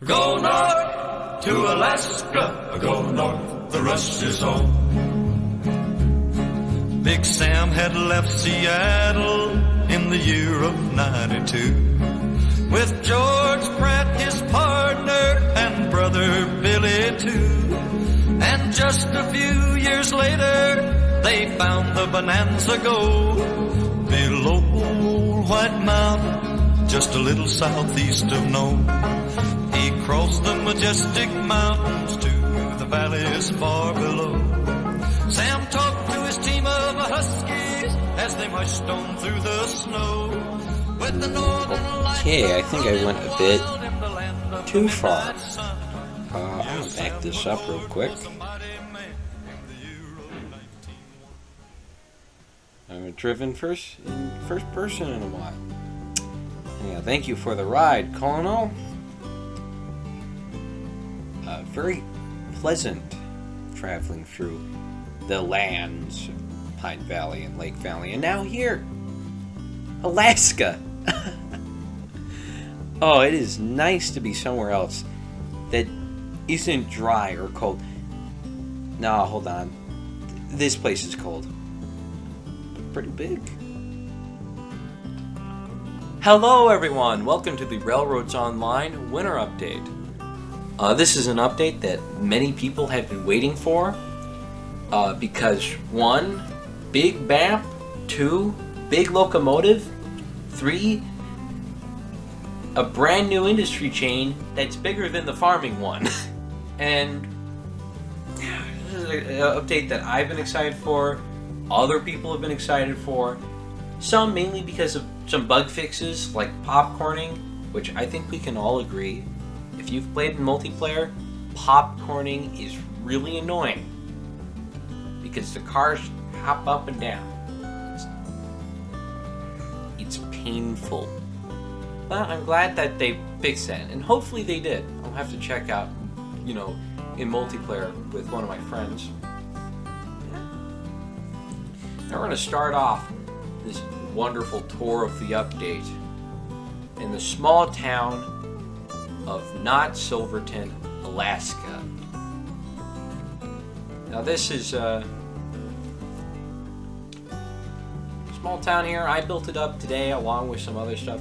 Go north to Alaska, go north, the rush is on. Big Sam had left Seattle in the year of 92 with George Pratt, his partner, and brother Billy too. And just a few years later, they found the Bonanza Gold below Old White Mountain, just a little southeast of Nome. He crossed the majestic mountains to the valleys far below. Sam talked to his team of Huskies as they marched on through the snow. With the northern lights. Okay, I think I went a bit too far. I'm gonna back this up real quick. I haven't driven first person in a while. Yeah, thank you for the ride, Colonel. Very pleasant traveling through the lands of Pine Valley and Lake Valley, and now here, Alaska. Oh, it is nice to be somewhere else that isn't dry or cold. No, hold on. This place is cold. Pretty big. Hello everyone, welcome to the Railroads Online Winter Update. This is an update that many people have been waiting for because 1, Big BAP, 2, Big Locomotive, 3, a brand new industry chain that's bigger than the farming one. And this is an update that I've been excited for, other people have been excited for, some mainly because of some bug fixes like popcorning, which I think we can all agree. If you've played in multiplayer, popcorning is really annoying because the cars hop up and down. It's painful. But I'm glad that they fixed that, and hopefully they did. I'll have to check out, in multiplayer with one of my friends. Now we're going to start off this wonderful tour of the update in the small town of not Silverton, Alaska. Now this is a small town here. I built it up today along with some other stuff.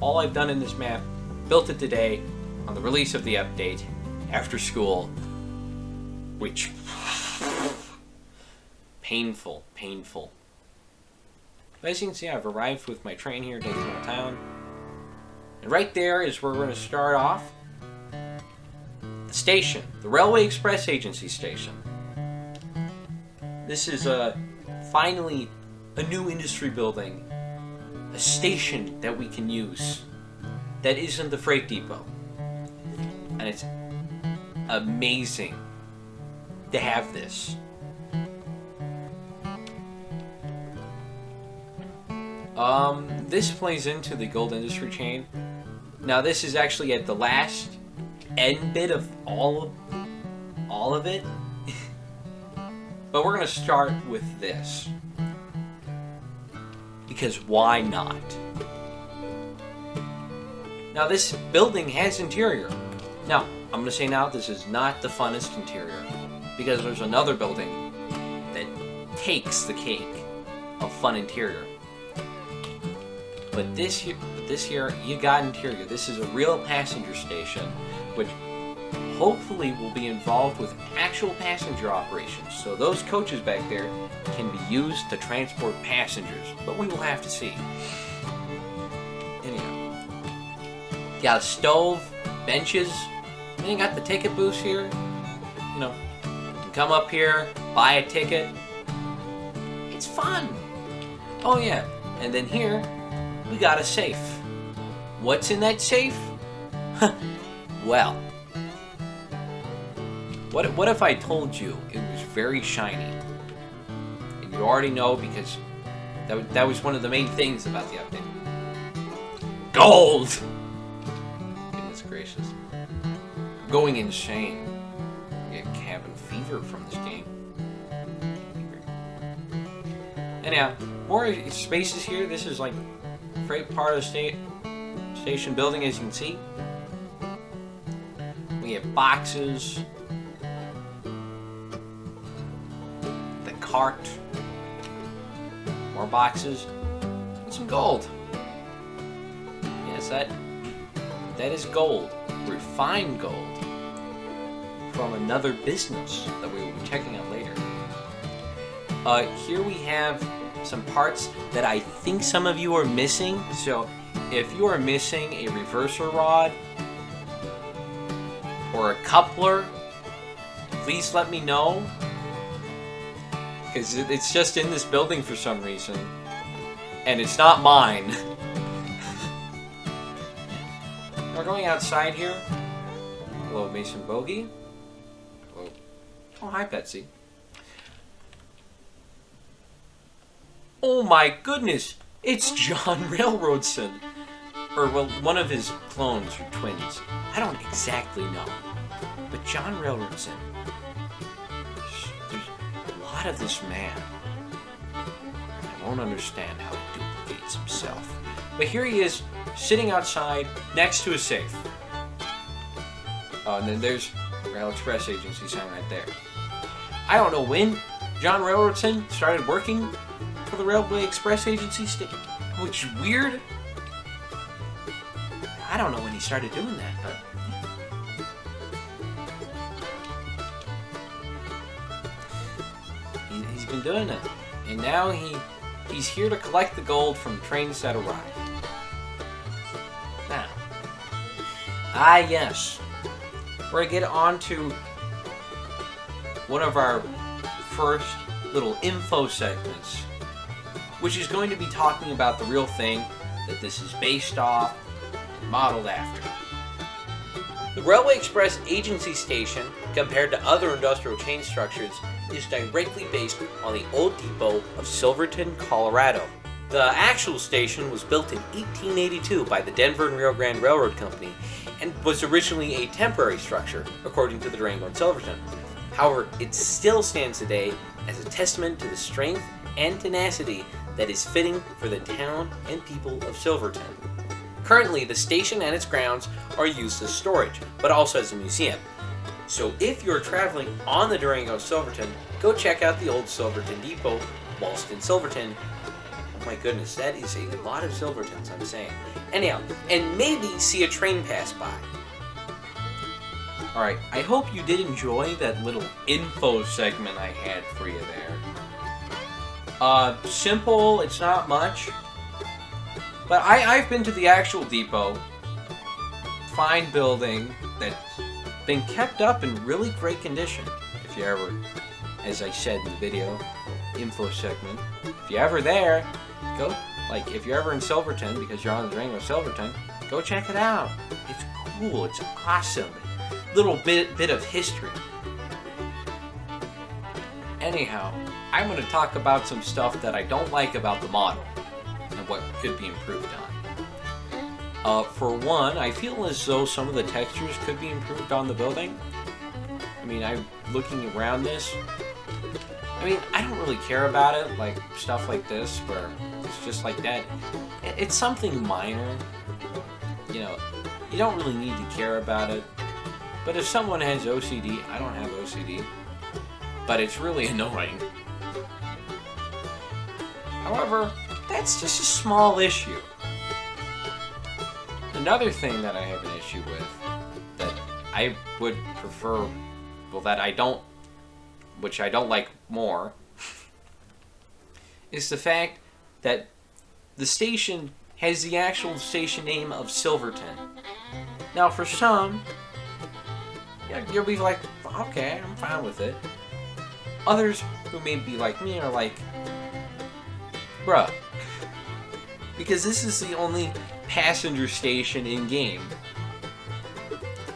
All I've done in this map, built it today on the release of the update after school, which painful. But as you can see, I've arrived with my train here to the small town. And right there is where we're going to start off. The station, the Railway Express Agency station. This is finally a new industry building, a station that we can use that isn't the freight depot. And it's amazing to have this. This plays into the gold industry chain. Now this is actually at the last end bit of all of it. But we're going to start with this. Because why not? Now this building has interior. Now, I'm going to say now this is not the funnest interior. Because there's another building that takes the cake of fun interior. But this here, you got interior. This is a real passenger station, which hopefully will be involved with actual passenger operations. So those coaches back there can be used to transport passengers, but we will have to see. Anyhow, got a stove, benches, and you got the ticket booths here. You can come up here, buy a ticket. It's fun. Oh yeah, and then here, we got a safe. What's in that safe? Well, what if I told you it was very shiny? And you already know because that was one of the main things about the update. Gold! Goodness gracious. I'm going insane. I get cabin fever from this game. Anyhow, more spaces here. This is like a great part of the station building, as you can see. We have boxes. The cart. More boxes. And some gold. Yes, that is gold. Refined gold. From another business that we will be checking out later. Here we have some parts that I think some of you are missing. So if you are missing a reverser rod or a coupler, please let me know, because it's just in this building for some reason, and it's not mine. We're going outside here. Hello, Mason Bogey. Hello. Oh, hi, Betsy. Oh my goodness, it's John Railroadson. Or, well, one of his clones or twins. I don't exactly know. But John Railroadson, there's a lot of this man. I won't understand how he duplicates himself. But here he is, sitting outside next to a safe. Oh, and then there's Rail Express Agency sign right there. I don't know when John Railroadson started working for the Railway Express Agency, which is weird. I don't know when he started doing that, but he's been doing it, and now he's here to collect the gold from trains that arrive. Now, yes, we're gonna get on to one of our first little info segments, which is going to be talking about the real thing that this is based off, modeled after. The Railway Express Agency Station, compared to other industrial chain structures, is directly based on the old depot of Silverton, Colorado. The actual station was built in 1882 by the Denver and Rio Grande Railroad Company and was originally a temporary structure, according to the Durango and Silverton. However, it still stands today as a testament to the strength and tenacity that is fitting for the town and people of Silverton. Currently, the station and its grounds are used as storage, but also as a museum. So if you're traveling on the Durango-Silverton, go check out the old Silverton Depot whilst in Silverton. Oh my goodness, that is a lot of Silvertons, I'm saying. Anyhow, and maybe see a train pass by. Alright, I hope you did enjoy that little info segment I had for you there. Simple, it's not much. But I've been to the actual depot. Fine building that's been kept up in really great condition. If you're ever, as I said in the video, info segment, if you're ever there, go, like, if you're ever in Silverton, because you're on the Durango Silverton, go check it out. It's cool, it's awesome. Little bit of history. Anyhow, I'm going to talk about some stuff that I don't like about the model and what could be improved on. For one, I feel as though some of the textures could be improved on the building. I mean, I'm looking around this. I mean, I don't really care about it, like stuff like this, where it's just like that. It's something minor. You know, you don't really need to care about it. But if someone has OCD, I don't have OCD, but it's really annoying. However, that's just a small issue. Another thing that I have an issue with, that I would prefer, well, that I don't, which I don't like more, is the fact that the station has the actual station name of Silverton. Now, for some, you'll be like, okay, I'm fine with it. Others who may be like me are like, bruh, because this is the only passenger station in game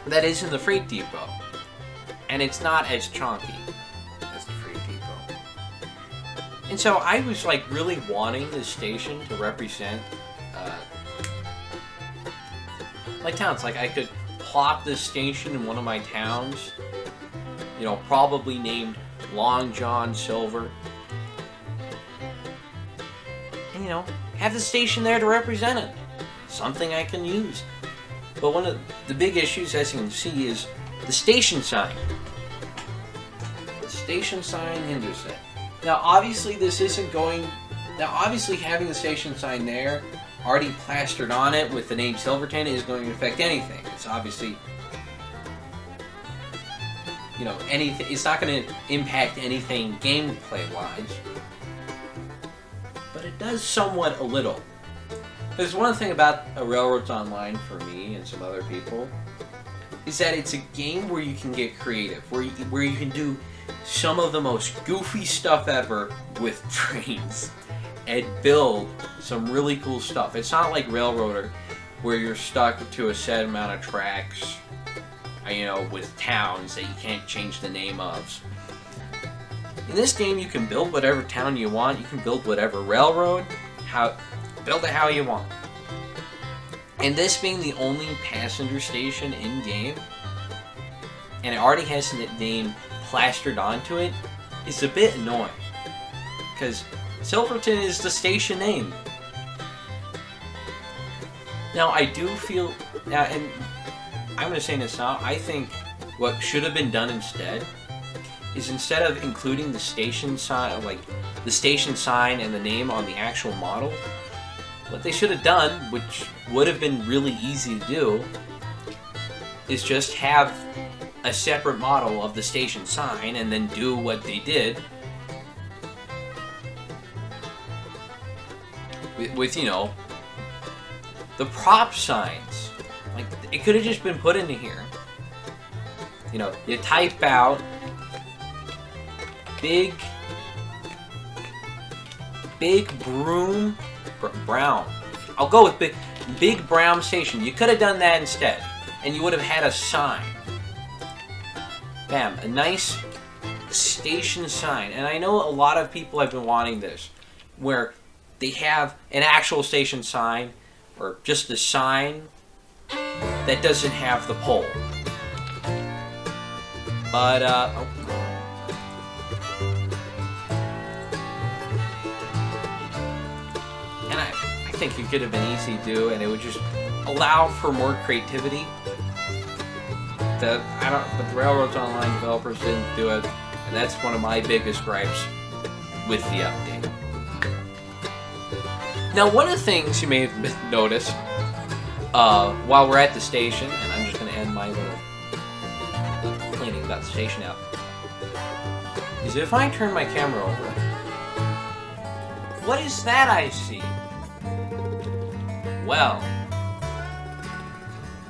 that is in the freight depot, and it's not as chonky as the freight depot. And so I was like really wanting this station to represent my towns. Like, I could plop this station in one of my towns, you know, probably named Long John Silver, and, you know, have the station there to represent it. Something I can use. But one of the big issues, as you can see, is The station sign. The station sign hinders it. Now, obviously, this isn't going... Now, obviously, having the station sign there, already plastered on it with the name Silverton, is going to affect anything. It's obviously... You know, anything. It's not going to impact anything gameplay-wise. But it does somewhat a little. There's one thing about Railroads Online for me and some other people, is that it's a game where you can get creative, where you can do some of the most goofy stuff ever with trains and build some really cool stuff. It's not like Railroader, where you're stuck to a set amount of tracks, you know, with towns that you can't change the name of. In this game, you can build whatever town you want. You can build whatever railroad, build it how you want. And this being the only passenger station in game, and it already has the name plastered onto it, is a bit annoying. Because Silverton is the station name. Now, I do feel... Now, and I'm going to say this now, I think what should have been done instead is, instead of including the station sign, like the station sign and the name on the actual model, what they should have done, which would have been really easy to do, is just have a separate model of the station sign and then do what they did with, you know, the prop signs. Like, it could have just been put into here. You know, you type out big brown. I'll go with big brown station. You could have done that instead, and you would have had a sign. Bam, a nice station sign. And I know a lot of people have been wanting this, where they have an actual station sign, or just a sign that doesn't have the pole. But, I think it could have been easy to do, and it would just allow for more creativity. But the Railroads Online developers didn't do it, and that's one of my biggest gripes with the update. Now, one of the things you may have noticed while we're at the station, and I'm just going to end my little complaining about the station out, is if I turn my camera over, what is that I see? Well,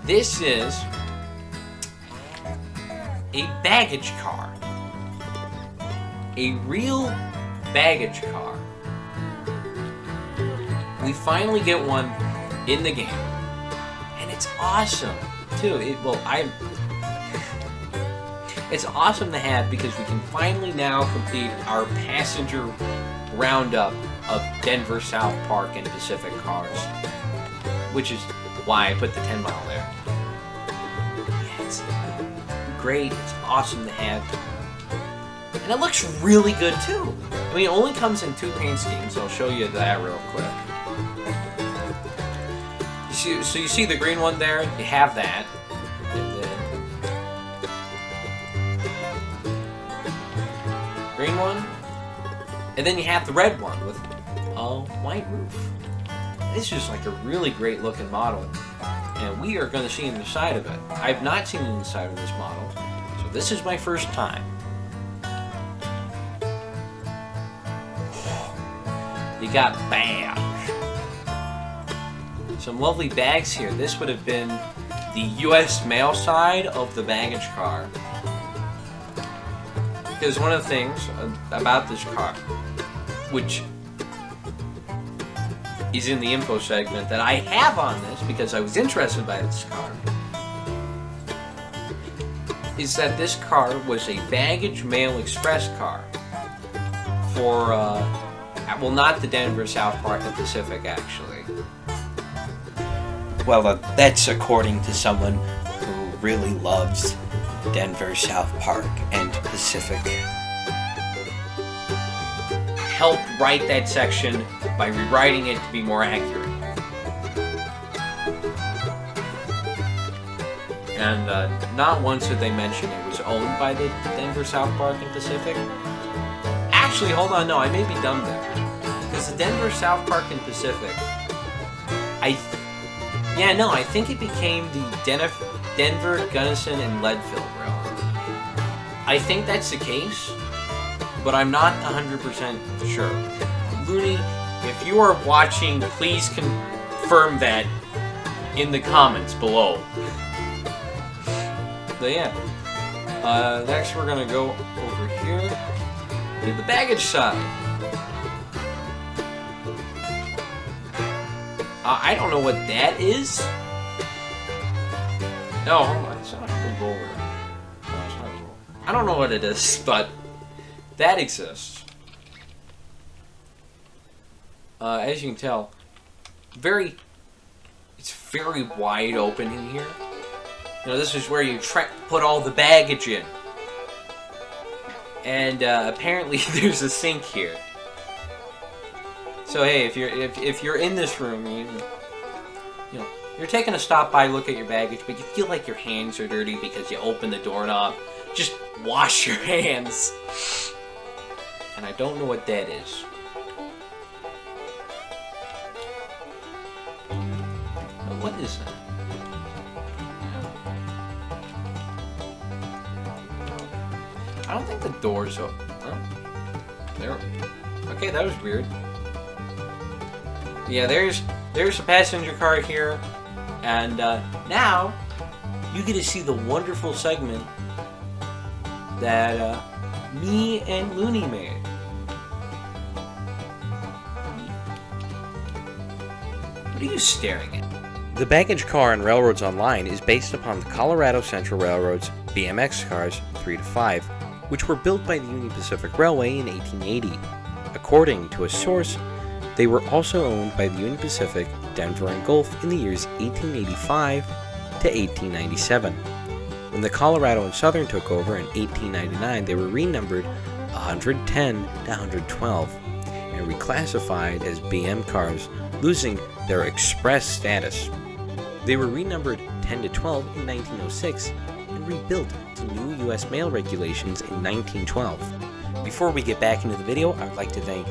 this is a baggage car. A real baggage car. We finally get one in the game. And it's awesome, too. It's awesome to have, because we can finally now complete our passenger roundup of Denver, South Park, and Pacific cars. Which is why I put the 10 mile there. Yeah, it's great. It's awesome to have. And it looks really good, too. I mean, it only comes in 2 paint schemes, so I'll show you that real quick. So you see the green one there? You have that. And then green one. And then you have the red one with a white roof. This is like a really great looking model, and we are going to see the inside of it. I've not seen the inside of this model, so this is my first time. You got bags. Some lovely bags here. This would have been the U.S. mail side of the baggage car. Because one of the things about this car, which is in the info segment that I have on this because I was interested by this car, is that this car was a baggage mail express car for, well, not the Denver, South Park, and Pacific, actually. Well, that's according to someone who really loves Denver, South Park, and Pacific. Helped write that section by rewriting it to be more accurate. And not once did they mention it was owned by the Denver, South Park, and Pacific. Actually, hold on, no, I may be dumb there. Because the Denver, South Park, and Pacific, I think it became the Denver, Gunnison, and Leadville Railroad. I think that's the case, but I'm not 100% sure. Looney, if you are watching, please confirm that in the comments below. But yeah, next we're gonna go over here to the baggage side. I don't know what that is. No, hold on, it's not a roller. No, it's not a roller. I don't know what it is, but that exists. As you can tell, it's very wide open in here. You know, this is where you put all the baggage in. And apparently there's a sink here. So hey, if you're in this room, you know, you're taking a stop by, look at your baggage, but you feel like your hands are dirty because you opened the doorknob, just wash your hands. And I don't know what that is. Now, what is that? I don't think the door's open. Oh, there. Okay, that was weird. Yeah, there's a passenger car here, and now you get to see the wonderful segment that me and Looney made. What are you staring at? The baggage car in Railroads Online is based upon the Colorado Central Railroad's BMX cars 3 to 5, which were built by the Union Pacific Railway in 1880. According to a source, they were also owned by the Union Pacific, Denver, and Gulf in the years 1885 to 1897. When the Colorado and Southern took over in 1899, they were renumbered 110 to 112 and reclassified as BM cars, losing their express status. They were renumbered 10 to 12 in 1906 and rebuilt to new U.S. mail regulations in 1912. Before we get back into the video, I would like to thank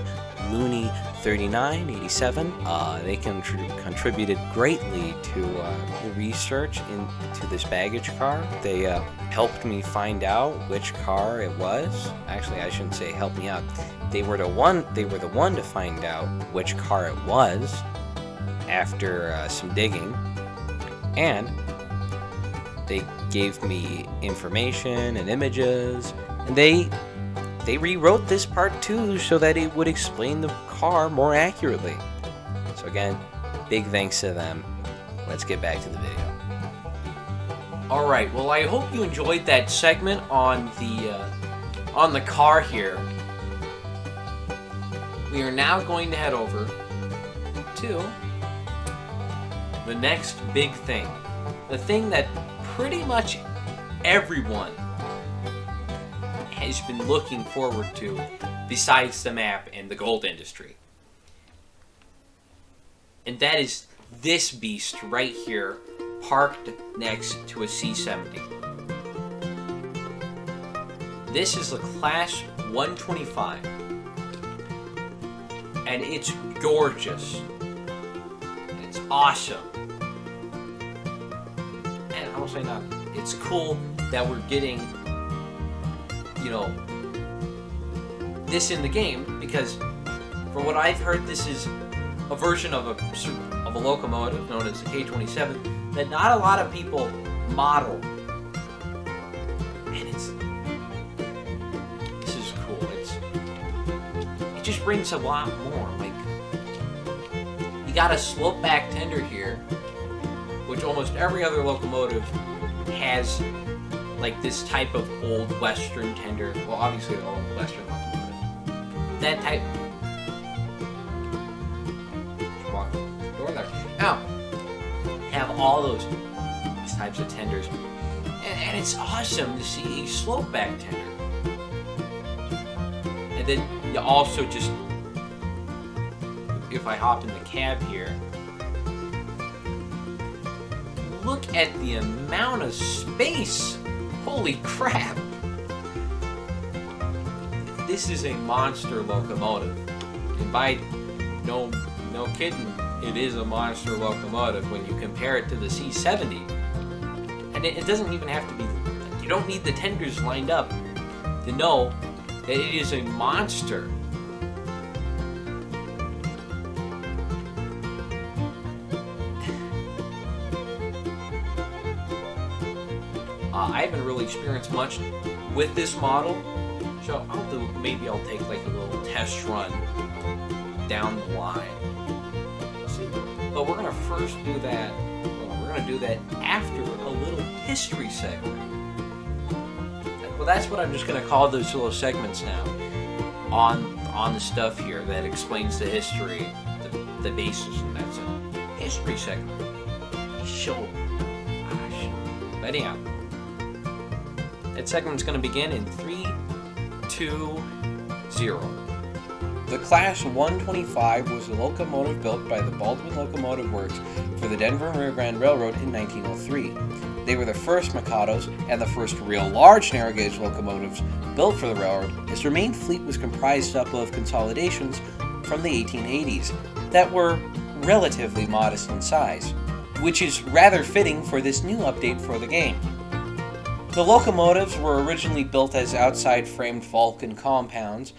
Looney3987. They contributed greatly to the research into this baggage car. They helped me find out which car it was. Actually, I shouldn't say help me out. They were the one to find out which car it was after some digging, and they gave me information and images, and they rewrote this part too so that it would explain the car more accurately. So again, big thanks to them. Let's get back to the video. Alright, well, I hope you enjoyed that segment on the car here. We are now going to head over to the next big thing. The thing that pretty much everyone has been looking forward to besides the map and the gold industry. And that is this beast right here, parked next to a C-70. This is a Class 125. And it's gorgeous. And it's awesome. And I will say now, it's cool that we're getting, you know, this in the game, because from what I've heard, this is a version of a locomotive known as the K-27 that not a lot of people model, and this is cool. It just brings a lot more. Like, you got a slope back tender here, which almost every other locomotive has. Like this type of old Western tender. Well, obviously they're all Western locomotives. That type. Just walk the door there. Now, have all these types of tenders, and it's awesome to see a slope back tender. And then you also just, if I hop in the cab here, look at the amount of space. Holy crap. This is a monster locomotive. And by no kidding, it is a monster locomotive when you compare it to the C-70. And it doesn't even have to be, you don't need the tenders lined up to know that it is a monster. I haven't really experienced much with this model, so maybe I'll take like a little test run down the line. But we're gonna first do that. We're gonna do that after a little history segment. Well, that's what I'm just gonna call those little segments now. On the stuff here that explains the history, the basis, and that's a history segment. Show. But anyhow, that segment's gonna begin in 3, 2, 0. The Class 125 was a locomotive built by the Baldwin Locomotive Works for the Denver and Rio Grande Railroad in 1903. They were the first Mikados and the first real large narrow gauge locomotives built for the railroad, as their main fleet was comprised up of consolidations from the 1880s that were relatively modest in size, which is rather fitting for this new update for the game. The locomotives were originally built as outside framed Vulcan compounds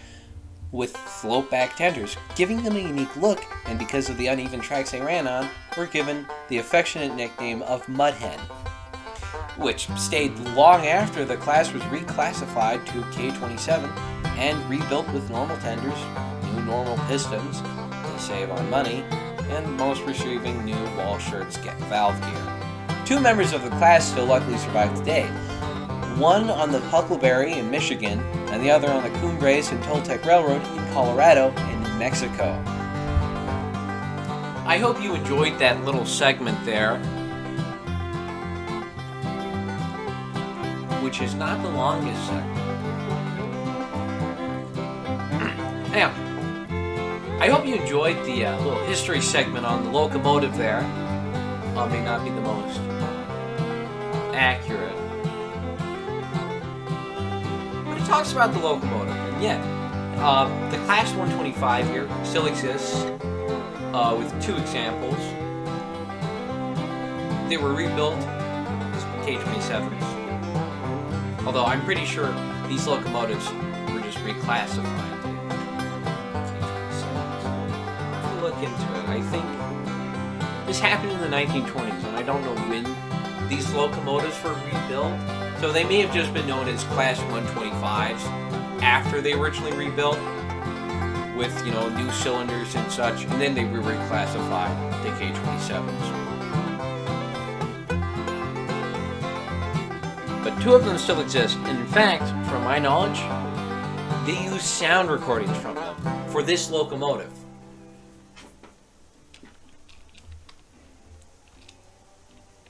with slope-back tenders, giving them a unique look, and because of the uneven tracks they ran on, were given the affectionate nickname of Mudhen, which stayed long after the class was reclassified to K-27 and rebuilt with normal tenders, new normal pistons to save on money, and most receiving new wall shirts valve gear. Two members of the class still luckily survive today, one on the Huckleberry in Michigan, and the other on the Cumbres and Toltec Railroad in Colorado and New Mexico. I hope you enjoyed that little segment there, which is not the longest segment. Now, I hope you enjoyed the little history segment on the locomotive there. May not be the most accurate. Talks about the locomotive, and the Class 125 here still exists with two examples. They were rebuilt as K-27s, although I'm pretty sure these locomotives were just reclassified to K-27s. If you look into it, I think this happened in the 1920s, and I don't know when these locomotives were rebuilt. So they may have just been known as Class 125s after they originally rebuilt with, new cylinders and such, and then they were reclassified to K-27s. But two of them still exist, and in fact, from my knowledge, they use sound recordings from them for this locomotive.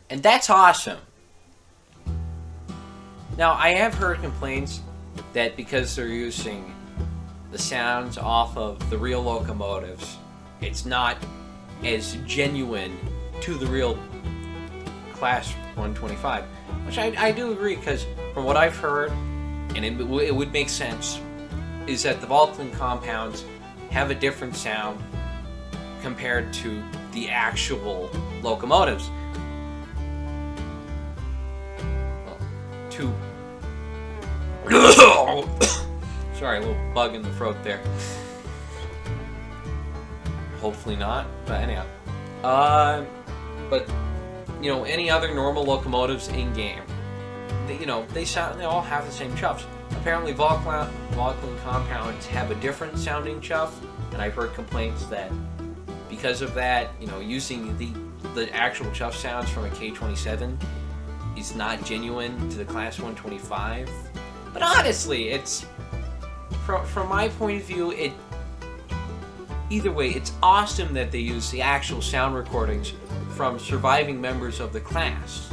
And that's awesome. Now, I have heard complaints that because they're using the sounds off of the real locomotives, it's not as genuine to the real Class 125, which I do agree, because from what I've heard, and it would make sense, is that the Vulcan compounds have a different sound compared to the actual locomotives. Sorry, a little bug in the throat there. Hopefully not, but anyhow. But any other normal locomotives in game, they all have the same chuffs. Apparently, Vulcan compounds have a different sounding chuff, and I've heard complaints that because of that, using the actual chuff sounds from a K-27 is not genuine to the Class 125. But honestly, it's from my point of view, either way, it's awesome that they use the actual sound recordings from surviving members of the class.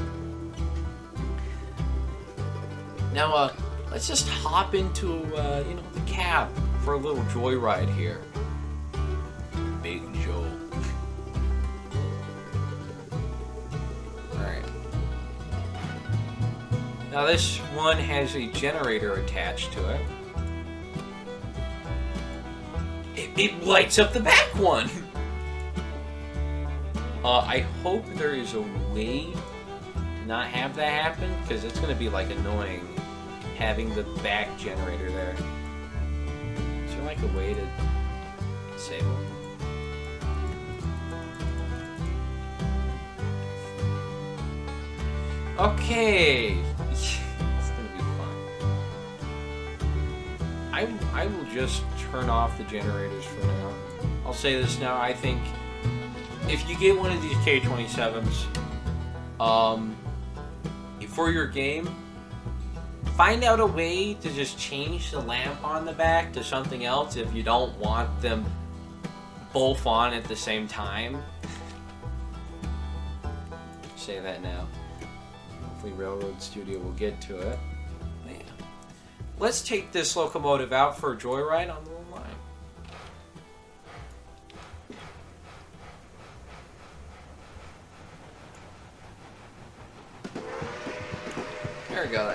Now, let's just hop into the cab for a little joyride here. Big Joe. All right. Now this one has a generator attached to it. It lights up the back one! I hope there is a way to not have that happen, because it's going to be like annoying having the back generator there. Is there like a way to disable it? Okay! It's gonna be fun. I will just turn off the generators for now. I'll say this now, I think if you get one of these K27s for your game, find out a way to just change the lamp on the back to something else if you don't want them both on at the same time. Say that now. Hopefully Railroad Studio will get to it. Man. Let's take this locomotive out for a joyride on the little line. There we go.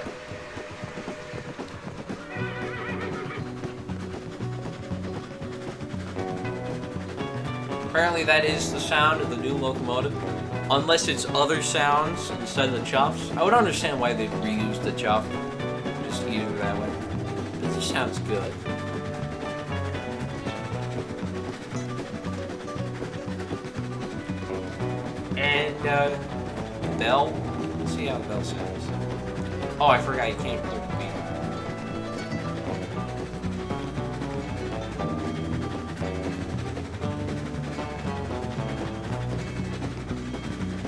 Apparently that is the sound of the new locomotive. Unless it's other sounds instead of the chuffs. I would understand why they'd reuse the chuff. Just easier that way. But this sounds good. And, bell. Let's see how the bell sounds. Oh, I forgot you can't click the beat.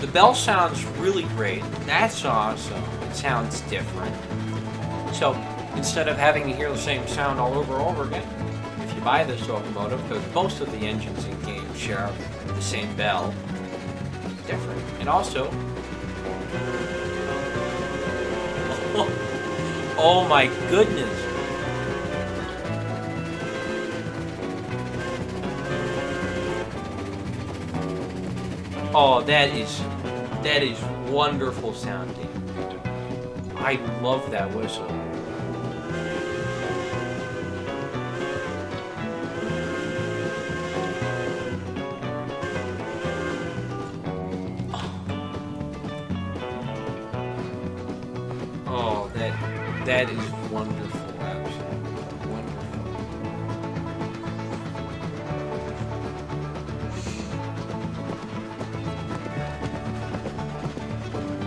The bell sounds really great. That's awesome. It sounds different. So, instead of having to hear the same sound all over again, if you buy this locomotive, because most of the engines in games share the same bell, it's different. And also, oh my goodness. Oh, that is wonderful sounding. I love that whistle. Oh, that is wonderful. Absolutely wonderful.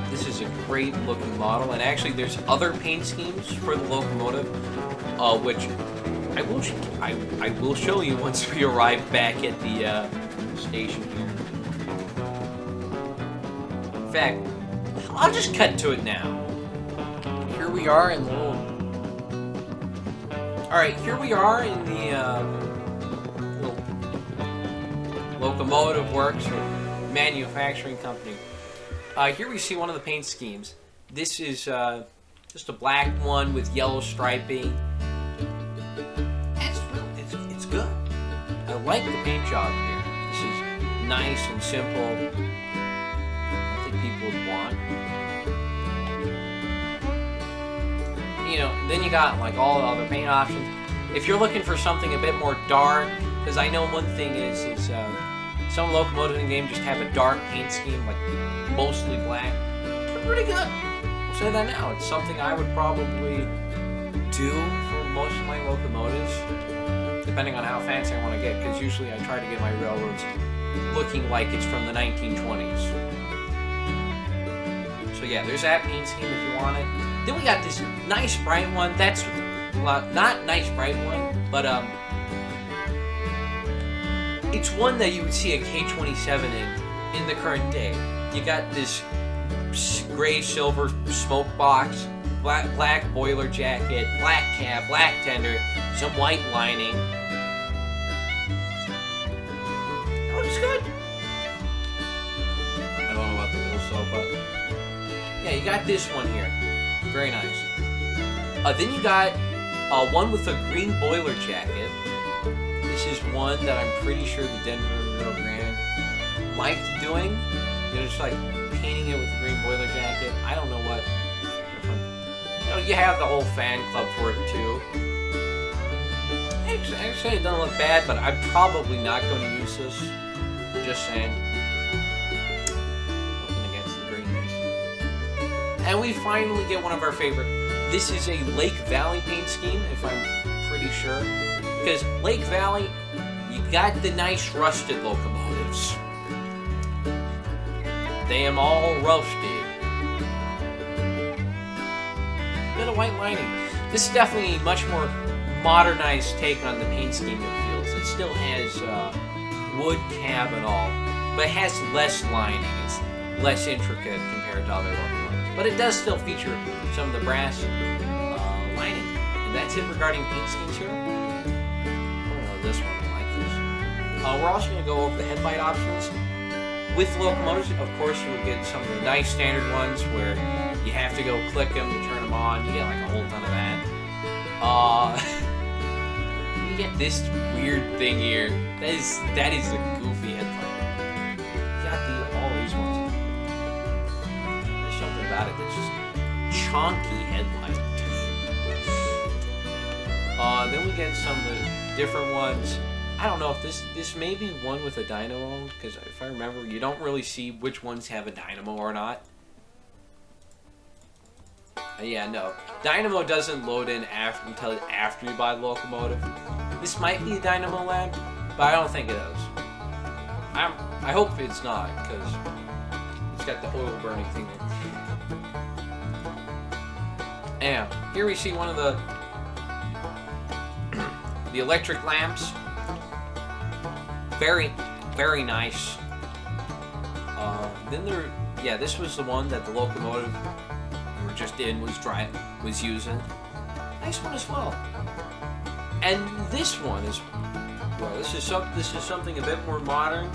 This is a great looking model, and actually there's other paint schemes for the locomotive, which I will show you once we arrive back at the station here. In fact, I'll just cut to it now. Here we are in the little... Alright, here we are in the little locomotive works or manufacturing company. Here we see one of the paint schemes. This is just a black one with yellow striping. It's good. I like the paint job here. This is nice and simple. I think people would want. You know, then you got like all the other paint options. If you're looking for something a bit more dark, because I know one thing is some locomotives in the game just have a dark paint scheme, like mostly black. They're pretty good. I'll say that now. It's something I would probably do for most of my locomotives, depending on how fancy I want to get, because usually I try to get my railroads looking like it's from the 1920s. So yeah, there's that paint scheme if you want it. Then we got this nice bright one. That's not nice bright one, but it's one that you would see a K27 in the current day. You got this gray silver smoke box, black boiler jacket, black cab, black tender, some white lining. That looks good. I don't know about the little saw, but yeah, you got this one here. Very nice. Then you got one with a green boiler jacket. This is one that I'm pretty sure the Denver Rio Grande liked doing. You know, just like painting it with a green boiler jacket. I don't know what. you have the whole fan club for it too. Actually, it doesn't look bad, but I'm probably not going to use this. Just saying. Nothing against the greens. And we finally get one of our favorite. This is a Lake Valley paint scheme, if I'm pretty sure. Because Lake Valley, you got the nice rusted locomotives. They am all rusted. Bit of white lining. This is definitely a much more modernized take on the paint scheme, it feels. It still has wood cab and all, but it has less lining. It's less intricate compared to other locomotives. But it does still feature some of the brass lining. And that's it regarding paint schemes here. I don't know this one. I like this. We're also going to go over the headlight options. With locomotives, of course, you will get some of the nice standard ones where you have to go click them to turn them on. You get like a whole ton of that. You get this weird thing here. That is a goofy headlight. You got all these ones. There's something about it that's just chonky headlight. Then we get some of the different ones. I don't know if this may be one with a dynamo, because if I remember, you don't really see which ones have a dynamo or not. Yeah, no. Dynamo doesn't load in until after you buy the locomotive. This might be a dynamo lamp, but I don't think it is. I hope it's not, because it's got the oil burning thing there. And here we see one of the electric lamps. Very, very nice. Then this was the one that the locomotive we were just in was using. Nice one as well. And this one is, well, this is something a bit more modern.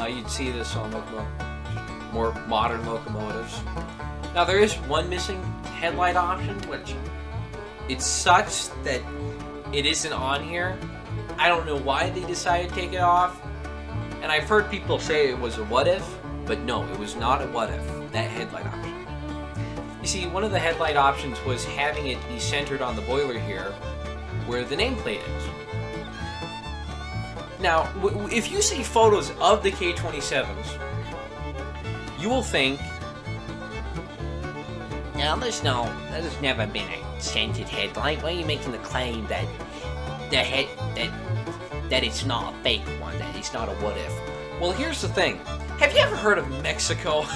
You'd see this on more modern locomotives. Now there is one missing headlight option, which it sucks that it isn't on here. I don't know why they decided to take it off, and I've heard people say it was a what if, but no, it was not a what if, that headlight option. You see, one of the headlight options was having it be centered on the boiler here, where the nameplate is. Now, if you see photos of the K27s, you will think, no, there's never been a centered headlight. Why are you making the claim that that it's not a fake one, that it's not a what if? Well, here's the thing. Have you ever heard of Mexico?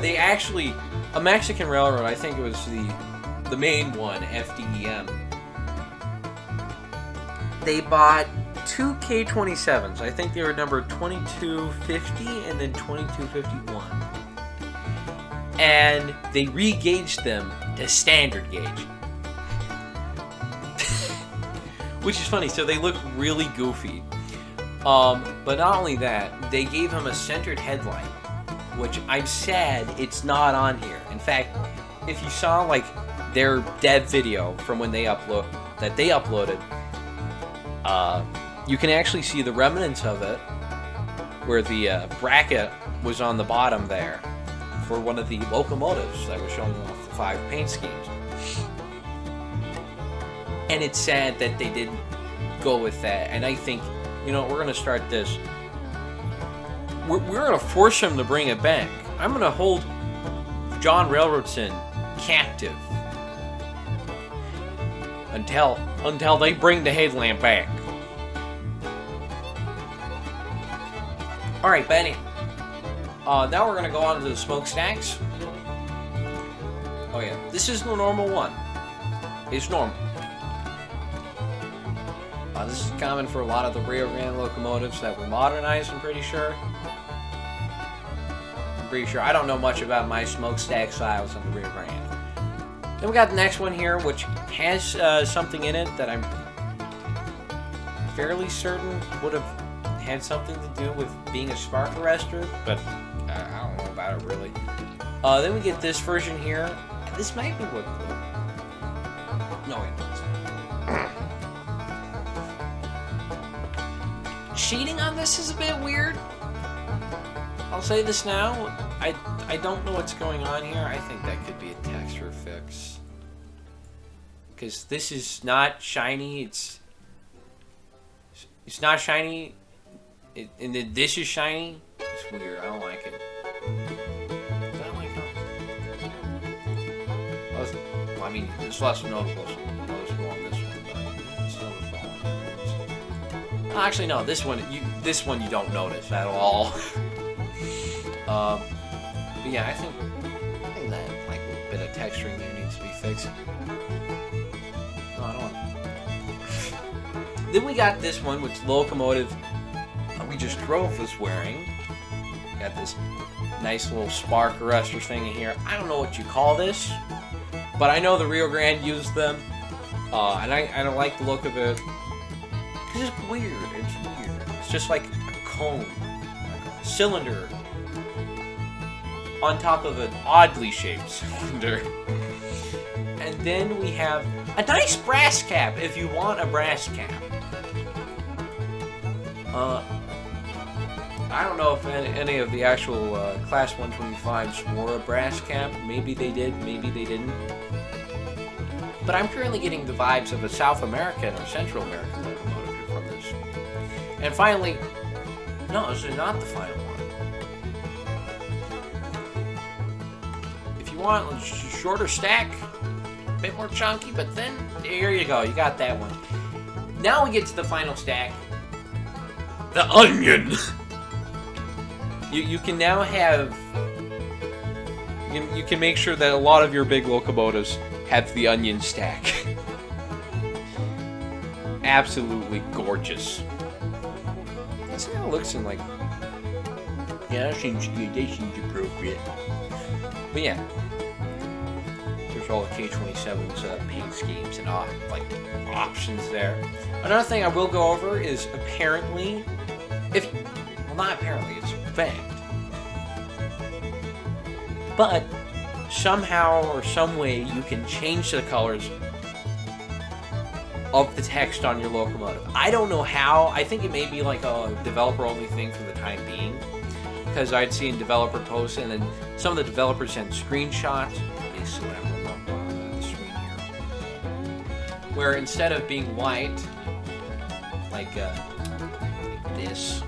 They actually, a Mexican railroad, I think it was the main one, FDEM. They bought two K27s. I think they were number 2250 and then 2251. And they re-gauged them to standard gauge. Which is funny, so they look really goofy. But not only that, they gave him a centered headlight, which I'm sad it's not on here. In fact, if you saw like their dev video from when they uploaded, you can actually see the remnants of it, where the bracket was on the bottom there for one of the locomotives that was showing off the 5 paint schemes. And it's sad that they didn't go with that. And I think, we're going to start this. We're going to force him to bring it back. I'm going to hold John Railroadson captive until they bring the headlamp back. All right, Benny. Now we're going to go on to the smokestacks. Oh yeah, this is the normal one. It's normal. This is common for a lot of the Rio Grande locomotives that were modernized, I'm pretty sure. I don't know much about my smokestack styles on the Rio Grande. Then we got the next one here, which has something in it that I'm fairly certain would have had something to do with being a spark arrestor, but I don't know about it really. Then we get this version here. This might be what... No, wait. Sheeting on this is a bit weird. I'll say this now. I I don't know what's going on here. I think that could be a texture fix. Because this is not shiny. It's not shiny. And then this is shiny. It's weird. I don't like it. I don't like it. Well, I mean, it's less noticeable on this one, but it's noticeable on the other ones. Actually, no. This one you don't notice at all. But yeah, I think that like a little bit of texturing there needs to be fixed. No, I don't want. Then we got this one, which locomotive we just drove was wearing. Got this nice little spark arrestor thing in here. I don't know what you call this, but I know the Rio Grande used them, and I don't like the look of it. It's just weird. It's weird. It's just like a cone, like a cylinder on top of an oddly shaped cylinder. And then we have a nice brass cap if you want a brass cap. I don't know if any of the actual Class 125s wore a brass cap. Maybe they did, maybe they didn't. But I'm currently getting the vibes of a South American or Central American locomotive from this. And finally, no, this is not the final one. If you want a shorter stack, a bit more chunky, but then here you go, you got that one. Now we get to the final stack. The onion! You can now have... You can make sure that a lot of your big locomotives have the onion stack. Absolutely gorgeous. Let's see how it looks in like... Yeah, that seems good. That seems appropriate. But yeah. There's all the K27's paint schemes and like options there. Another thing I will go over is apparently... Well, not apparently, it's fact. But somehow or some way you can change the colors of the text on your locomotive. I don't know how. I think it may be like a developer-only thing for the time being, because I'd seen developer posts, and then some of the developers sent screenshots. Let me see what I'm on the screen here. Where instead of being white, like this,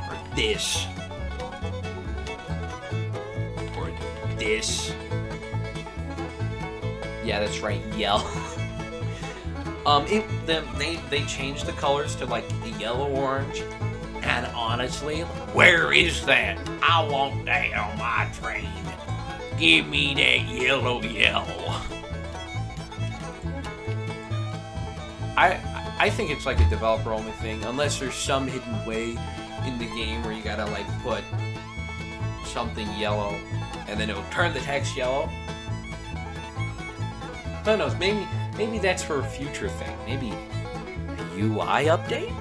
or this, or this. Yeah, that's right, yellow. They changed the colors to like the yellow-orange, and honestly, where is that? I want that on my train. Give me that yellow. I think it's like a developer-only thing, unless there's some hidden way in the game where you gotta like put something yellow, and then it'll turn the text yellow. Who knows? Maybe that's for a future thing. Maybe a UI update?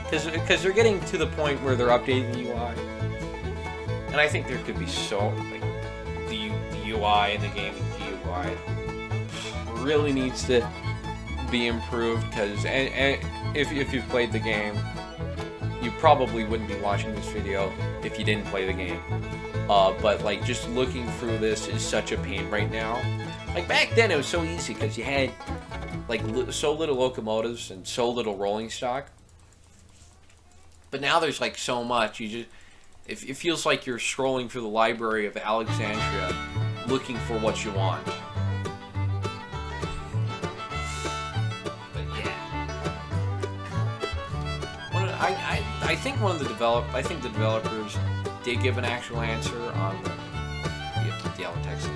Because they're getting to the point where they're updating the UI, and I think there could be so like the UI in the game, the GUI really needs to be improved. Because and if you've played the game, you probably wouldn't be watching this video if you didn't play the game. But like just looking through this is such a pain right now. Like back then it was so easy because you had like so little locomotives and so little rolling stock. But now there's like so much. It feels like you're scrolling through the library of Alexandria looking for what you want. But yeah. I think the developers did give an actual answer on the yellow text.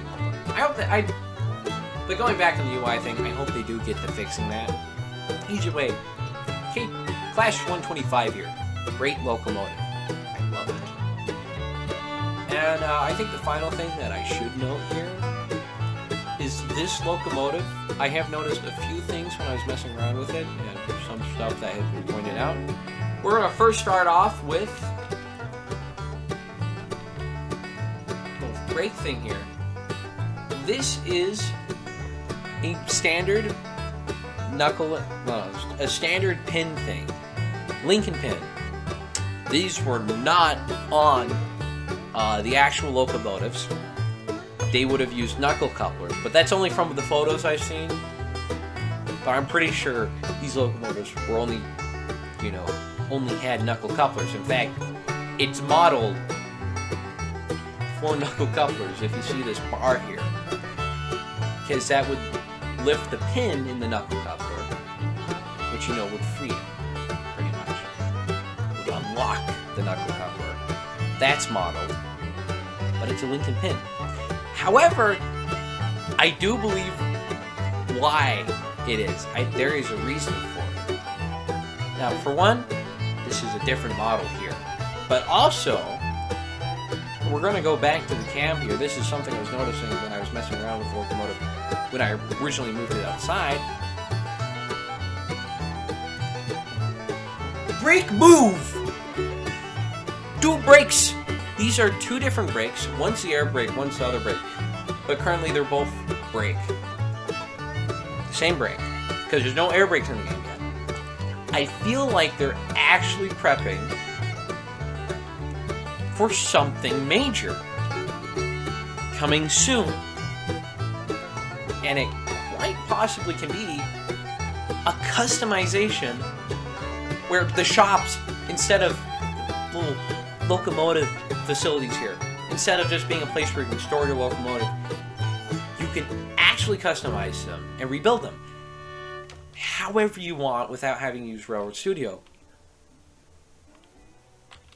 I hope that but going back on the UI thing, I hope they do get to fixing that. Either way, okay, Class 125 here. Great locomotive. I love it. And I think the final thing that I should note here is this locomotive. I have noticed a few things when I was messing around with it, and some stuff that has been pointed out. We're going to first start off with the great thing here. This is a standard a standard pin thing. Lincoln pin. These were not on the actual locomotives. They would have used knuckle couplers, but that's only from the photos I've seen. But I'm pretty sure these locomotives were only had knuckle couplers. In fact, it's modeled for knuckle couplers, if you see this bar here, because that would lift the pin in the knuckle coupler, which would free it, pretty much. It would unlock the knuckle coupler. That's modeled, but it's a Lincoln pin. However, I do believe why it is. There is a reason for it. Now, for one, this is a different model here. But also, we're going to go back to the cam here. This is something I was noticing when I was messing around with the locomotive when I originally moved it outside. Brake move! 2 brakes! These are 2 different brakes. One's the air brake, one's the other brake. But currently they're both brake. The same brake. Because there's no air brakes in the game yet. I feel like they're actually prepping for something major coming soon. And it quite possibly can be a customization where the shops, instead of little locomotive facilities here, instead of just being a place where you can store your locomotive, you can actually customize them and rebuild them however you want without having to use Railroad Studio.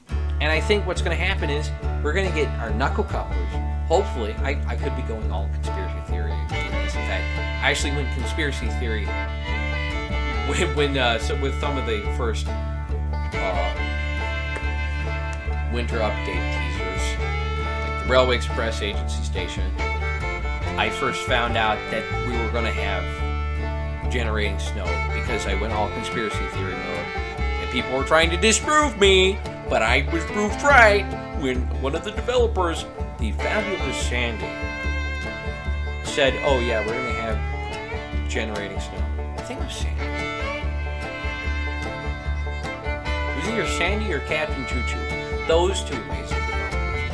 And I think what's going to happen is we're going to get our knuckle couplers. Hopefully, I could be going all conspiracy theory in this. In fact, I actually went conspiracy theory with some of the first winter update teasers, like the Railway Express Agency Station. I first found out that we were going to have generating snow because I went all conspiracy theory mode, and people were trying to disprove me, but I was proved right when one of the developers, the fabulous Sandy, said, "Oh yeah, we're going to have generating snow." I think it was Sandy. It was either Sandy or Captain Choo Choo. Those two amazing developers.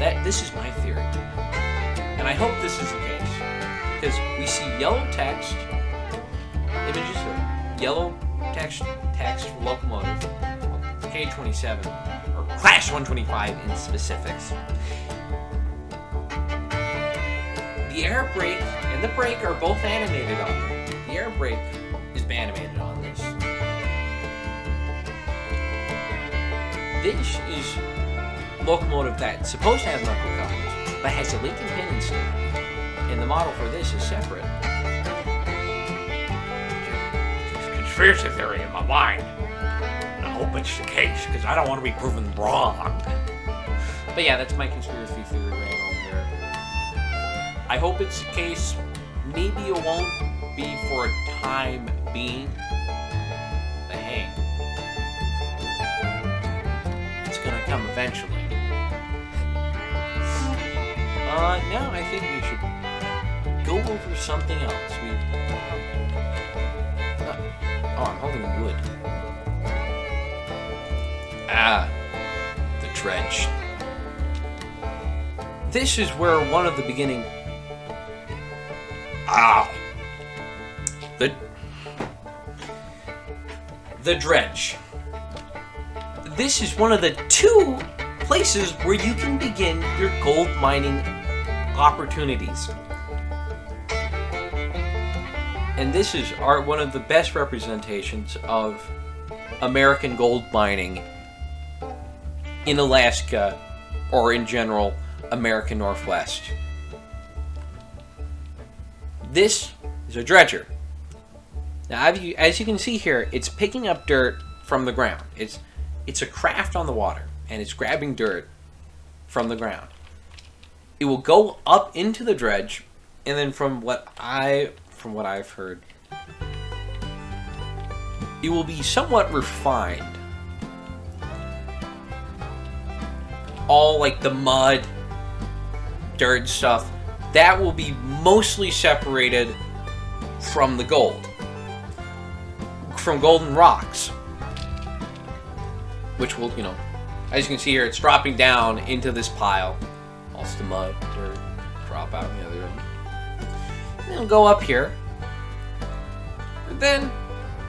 And this is my theory. And I hope this is the case. Because we see yellow text, images of yellow text for locomotive, K27, or Class 125 in specifics. The air brake and the brake are both animated on there. The air brake is animated on this. This is locomotive that's supposed to have knuckle couplers, but has a Lincoln pin instead. And the model for this is separate. It's a conspiracy theory in my mind. And I hope it's the case, because I don't want to be proven wrong. But yeah, that's my conspiracy theory rant over there. I hope it's the case. Maybe it won't be for a time being. But hey, it's gonna come eventually. Now I think we should go over something else. I'm holding wood. The dredge. This is where one of the beginning... The dredge. This is one of the 2 places where you can begin your gold mining opportunities. And this is one of the best representations of American gold mining in Alaska, or in general, American Northwest. This is a dredger. Now, as you can see here, it's picking up dirt from the ground. It's a craft on the water, and it's grabbing dirt from the ground. It will go up into the dredge, and then from what I've heard, it will be somewhat refined. All like the mud, dirt stuff, that will be mostly separated from the gold. From golden rocks. which will, as you can see here, it's dropping down into this pile. Also the mud, dirt, drop out in the other end. And it'll go up here. And then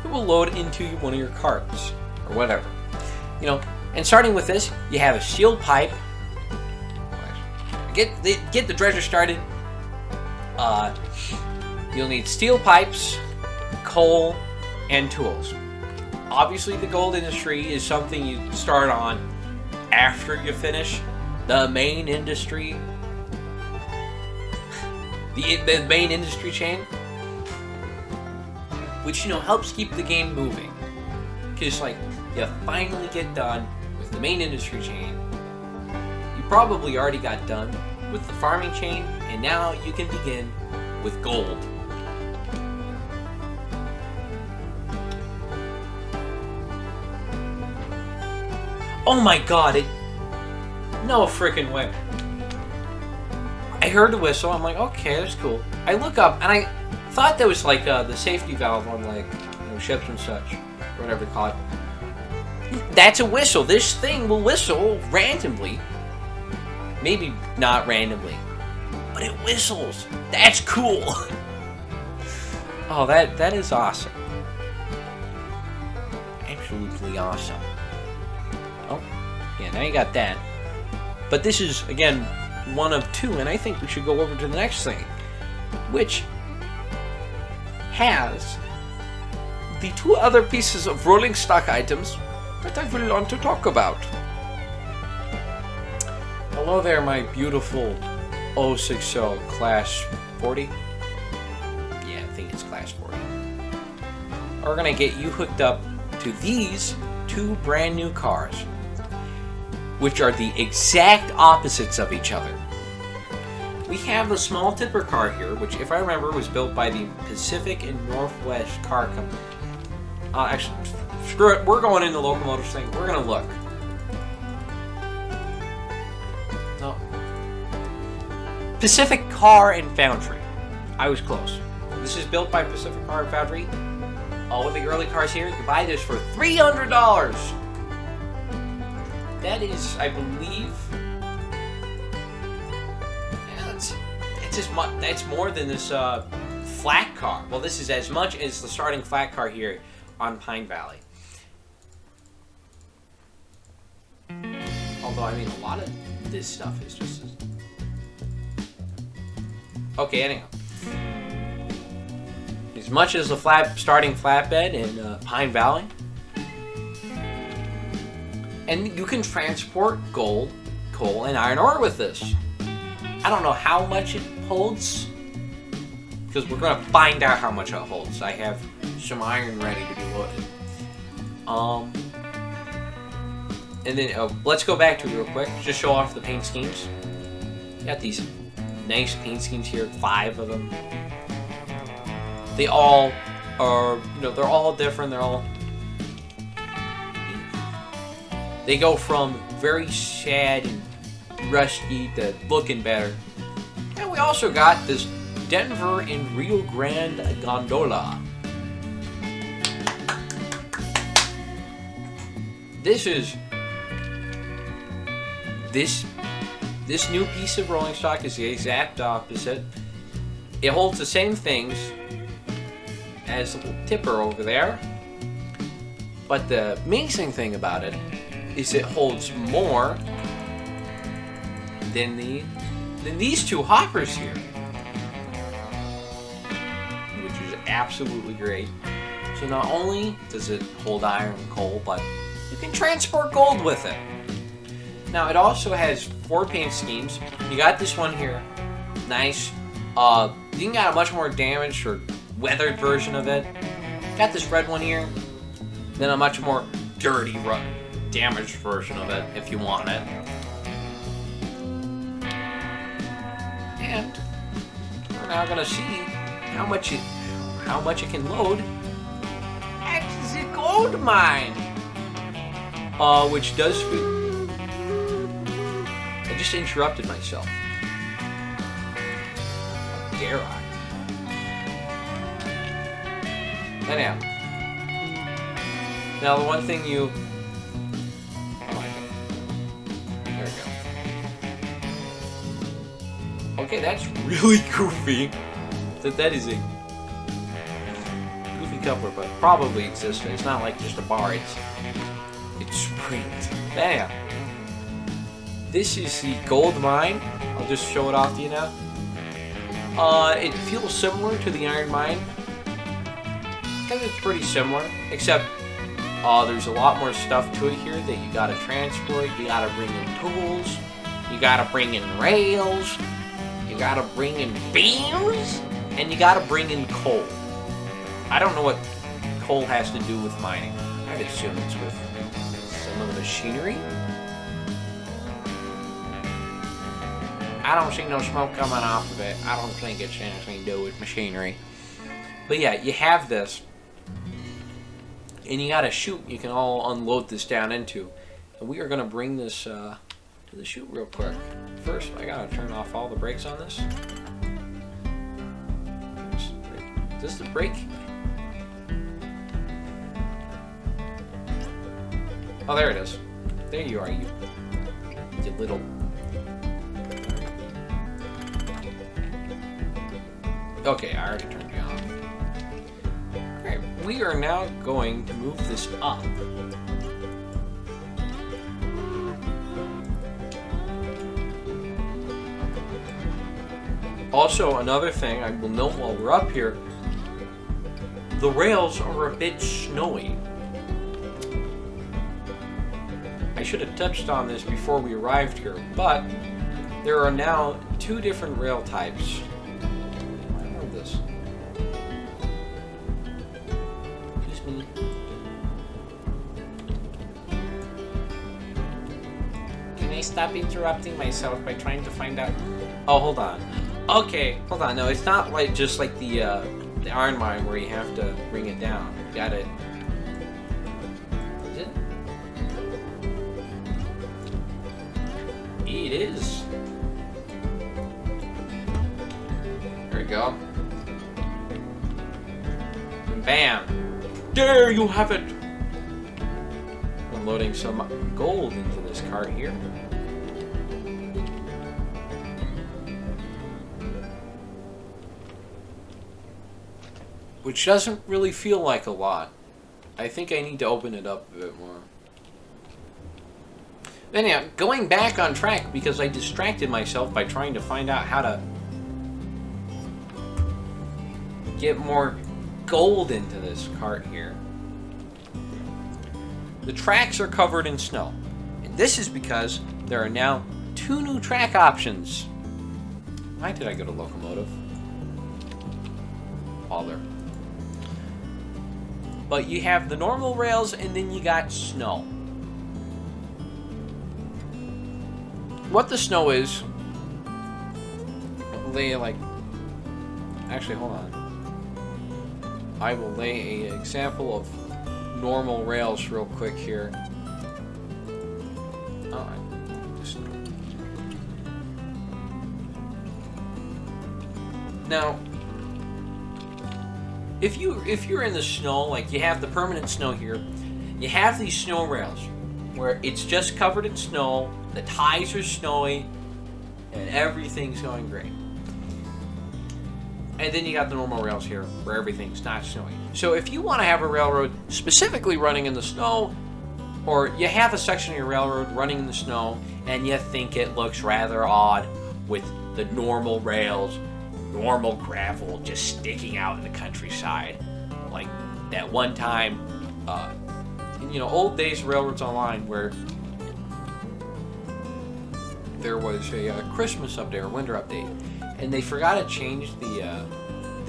it will load into one of your carts, or whatever. And starting with this, you have a sealed pipe. Get the dredger started. You'll need steel pipes, coal, and tools. Obviously, the gold industry is something you start on after you finish the main industry. The main industry chain, which helps keep the game moving. Because you finally get done with the main industry chain. You probably already got done with the farming chain, and now you can begin with gold. Oh my god, no freaking way. I heard the whistle, I'm like, okay, that's cool. I look up, and I thought that was the safety valve on ships and such, or whatever you call it. That's a whistle. This thing will whistle randomly. Maybe not randomly, but it whistles. That's cool. Oh, that is awesome. Absolutely awesome. Oh, yeah, now you got that. But this is, again, one of two, and I think we should go over to the next thing, which has the two other pieces of rolling stock items that I will want to talk about. Hello there, my beautiful 060 Class 40. Yeah, I think it's Class 40. We're gonna get you hooked up to these two brand new cars, which are the exact opposites of each other. We have the small tipper car here, which, if I remember, was built by the Pacific and Northwest Car Company. Actually, screw it. We're going into the locomotive thing. We're gonna look. No. Pacific Car and Foundry. I was close. This is built by Pacific Car and Foundry. All of the early cars here, you can buy this for $300. That is, I believe, that's more than this flat car. Well, this is as much as the starting flat car here on Pine Valley. Although, I mean, a lot of this stuff is just... Okay, anyhow. As much as the starting flatbed in Pine Valley. And you can transport gold, coal, and iron ore with this. I don't know how much it holds, because we're going to find out how much it holds. I have some iron ready to be loaded. And then let's go back to it real quick. Just show off the paint schemes. Got these nice paint schemes here, 5 of them. They all are, they're all different. They go from very sad and rusty to looking better. And we also got this Denver and Rio Grande gondola. This is this new piece of rolling stock is the exact opposite. It holds the same things as the little tipper over there, but the amazing thing about it is it holds more than these two hoppers here, which is absolutely great. So not only does it hold iron and coal, but you can transport gold with it. Now it also has 4 paint schemes. You got this one here, nice. You can get a much more damaged or weathered version of it. Got this red one here, then a much more dirty, damaged version of it if you want it. And we're now gonna see how much it can load at the gold mine, which does feel. I just interrupted myself. How dare I? Anyhow, now the one thing you Okay, that's really goofy. That is a goofy coupler, but probably exists. It's not like just a bar. It's springs. Bam. This is the gold mine. I'll just show it off to you now. It feels similar to the iron mine. I think it's pretty similar, except there's a lot more stuff to it here that you gotta transport. You gotta bring in tools. You gotta bring in rails. You gotta bring in beams. And you gotta bring in coal. I don't know what coal has to do with mining. I'd assume it's with some of the machinery. I don't see no smoke coming off of it. I don't think it's anything to do with machinery. But yeah, you have this. And you got a chute you can all unload this down into. And we are going to bring this to the chute real quick. First, I got to turn off all the brakes on this. Is this the brake? Oh, there it is. There you are, you little... Okay, I already turned you off. Alright, we are now going to move this up. Also, another thing I will note while we're up here, the rails are a bit snowy. I should have touched on this before we arrived here, but there are now two different rail types. Stop interrupting myself by trying to find out. Oh, hold on. Okay, hold on. No, it's not like just like the iron mine where you have to bring it down. You gotta. Is it? It is. There we go. And bam! There you have it. I'm loading some gold into this cart here. Which doesn't really feel like a lot. I think I need to open it up a bit more. Anyhow, going back on track because I distracted myself by trying to find out how to get more gold into this cart here. The tracks are covered in snow. And this is because there are now two new track options. Why did I go to locomotive? Bother. But you have the normal rails, and then you got snow. What the snow is, lay like... Actually, hold on. I will lay an example of normal rails real quick here. Oh, now... If you're in the snow, like you have the permanent snow here, you have these snow rails where it's just covered in snow, the ties are snowy, and everything's going great. And then you got the normal rails here where everything's not snowy. So if you want to have a railroad specifically running in the snow, or you have a section of your railroad running in the snow and you think it looks rather odd with the normal rails, normal gravel just sticking out in the countryside, like that one time in old days railroads online where there was a Christmas update or winter update and they forgot to change the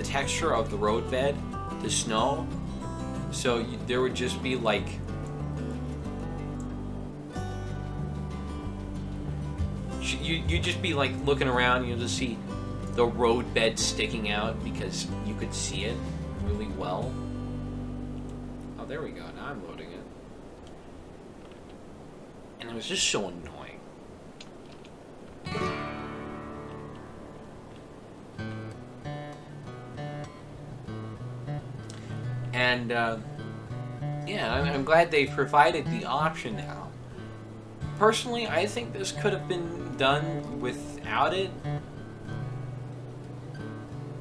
texture of the road bed to snow, so there would just be like you'd just be like looking around, you'll just see the road bed sticking out because you could see it really well. Oh, there we go. Now I'm loading it. And it was just so annoying. And, yeah, I'm glad they provided the option now. Personally, I think this could have been done without it.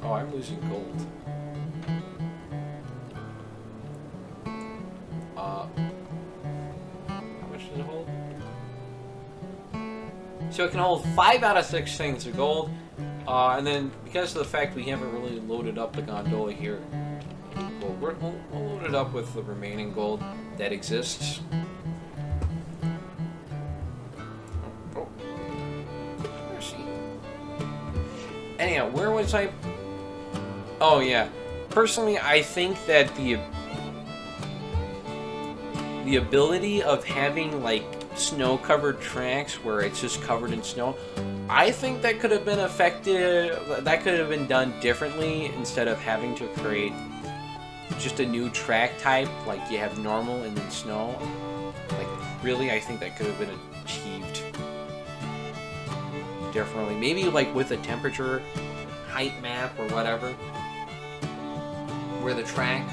Oh, I'm losing gold. How much does it hold? So it can hold 5 out of 6 things of gold. And then, because of the fact we haven't really loaded up the gondola here, we'll load it up with the remaining gold that exists. Oh. Where's he? Anyhow, where was I? Oh, yeah. Personally, I think that the ability of having, like, snow-covered tracks where it's just covered in snow, I think that could have been effective. That could have been done differently instead of having to create just a new track type, like you have normal and then snow. Like, really, I think that could have been achieved differently. Maybe, like, with a temperature height map or whatever, where the track,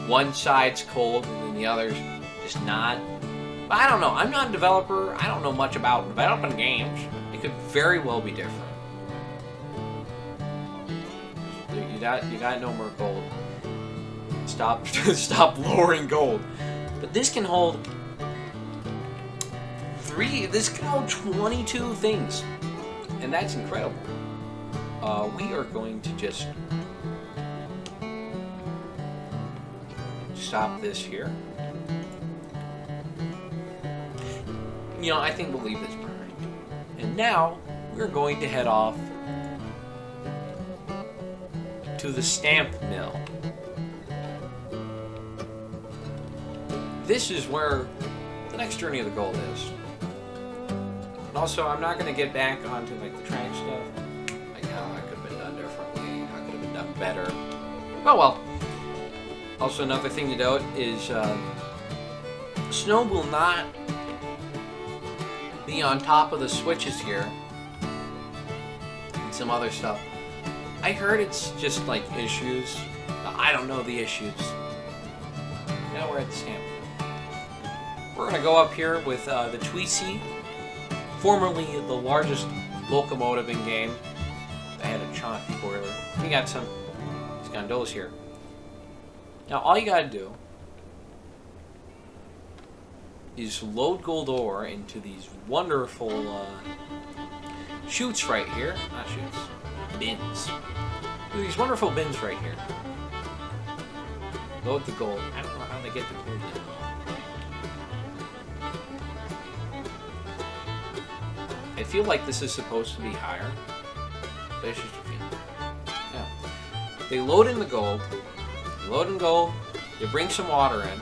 one side's cold and then the other's just not. But I don't know. I'm not a developer. I don't know much about developing games. It could very well be different. You got no more gold. Stop lowering gold. But this can hold 22 things, and that's incredible. We are going to just stop this here. You know, I think we'll leave this behind. And now we're going to head off to the stamp mill. This is where the next journey of the gold is. And also, I'm not going to get back onto, like, the track stuff. Like, how that could have been done differently, how it could have been done better. Oh well. Also, another thing to note is snow will not be on top of the switches here and some other stuff. I heard it's just, like, issues. I don't know the issues. Now we're at the stamp. We're going to go up here with the Tweesy, formerly the largest locomotive in game. I had a chant boiler. We got some these gondolas here. Now all you got to do is load gold ore into these wonderful chutes right here. Not chutes, bins. These wonderful bins right here. Load the gold. I don't know how they get the gold in. I feel like this is supposed to be higher, but it's just a feeling. Yeah. They load in the gold. They load in gold. They bring some water in.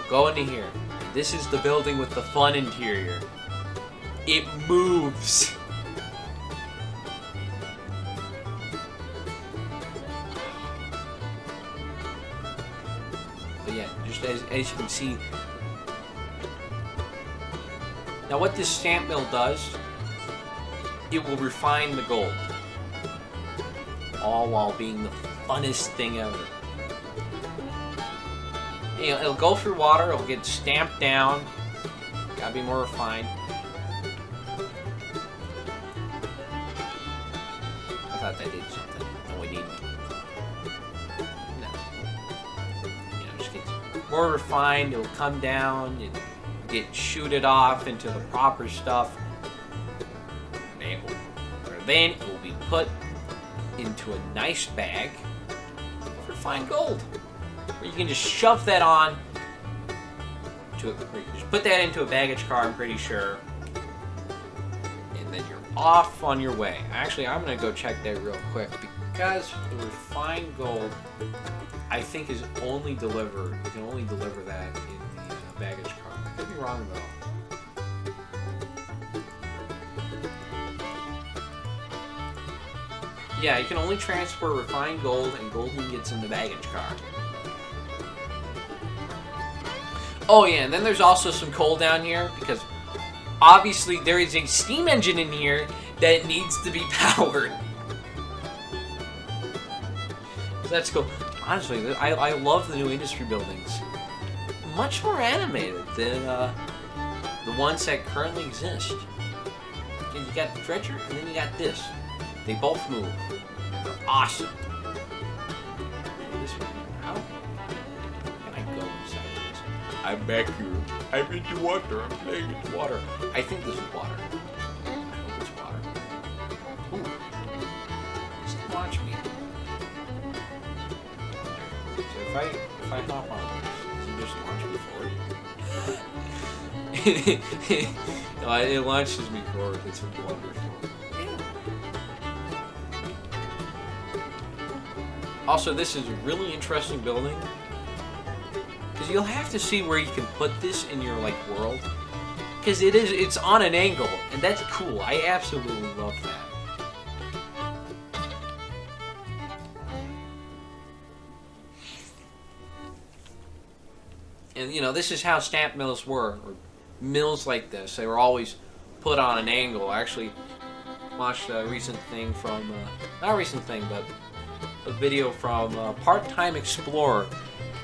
Go into here. This is the building with the fun interior. It moves. But yeah, just as you can see. Now what this stamp mill does, it will refine the gold. All while being the funnest thing ever. You know, it'll go through water, it'll get stamped down. Gotta be more refined. I thought that did something. No, we didn't. No. You know, it just gets more refined, it'll come down, it get shooted off into the proper stuff. Then it will be put into a nice bag of refined gold. Where you can just shove that on to it. Just put that into a baggage car, I'm pretty sure. And then you're off on your way. Actually, I'm going to go check that real quick because the refined gold, I think, is only delivered. You can only deliver that in the baggage car. I could be wrong though. Yeah, you can only transport refined gold and gold ingots in the baggage car. Oh yeah, and then there's also some coal down here because obviously there is a steam engine in here that needs to be powered. So that's cool. Honestly, I love the new industry buildings. Much more animated than the ones that currently exist. You got the dredger, and then you got this. They both move. They're awesome. This one, how can I go inside of this? I'm back here. I'm in the water. I'm playing in the water. I think this is water. I hope it's water. Ooh. Just watch me. So if I hop on this, does it just launch me forward? No, it launches me forward. It's wonderful. Also, this is a really interesting building because you'll have to see where you can put this in your like world because it's on an angle and that's cool. I absolutely love that. And you know, this is how stamp mills were, or mills like this. They were always put on an angle. I actually watched a recent thing from, not a recent thing, but a video from Part-Time Explorer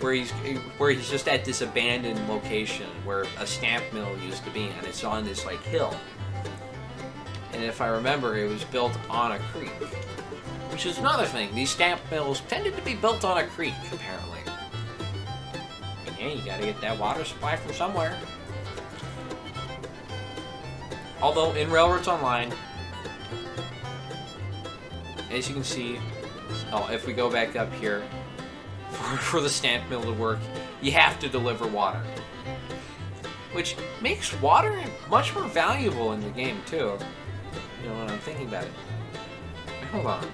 where he's just at this abandoned location where a stamp mill used to be, and it's on this like hill. And if I remember, it was built on a creek, which is another thing. These stamp mills tended to be built on a creek, apparently. And yeah, you gotta get that water supply from somewhere. Although in Railroads Online, as you can see, if we go back up here, for the stamp mill to work, you have to deliver water. Which makes water much more valuable in the game, too. You know, when I'm thinking about it. Hold on.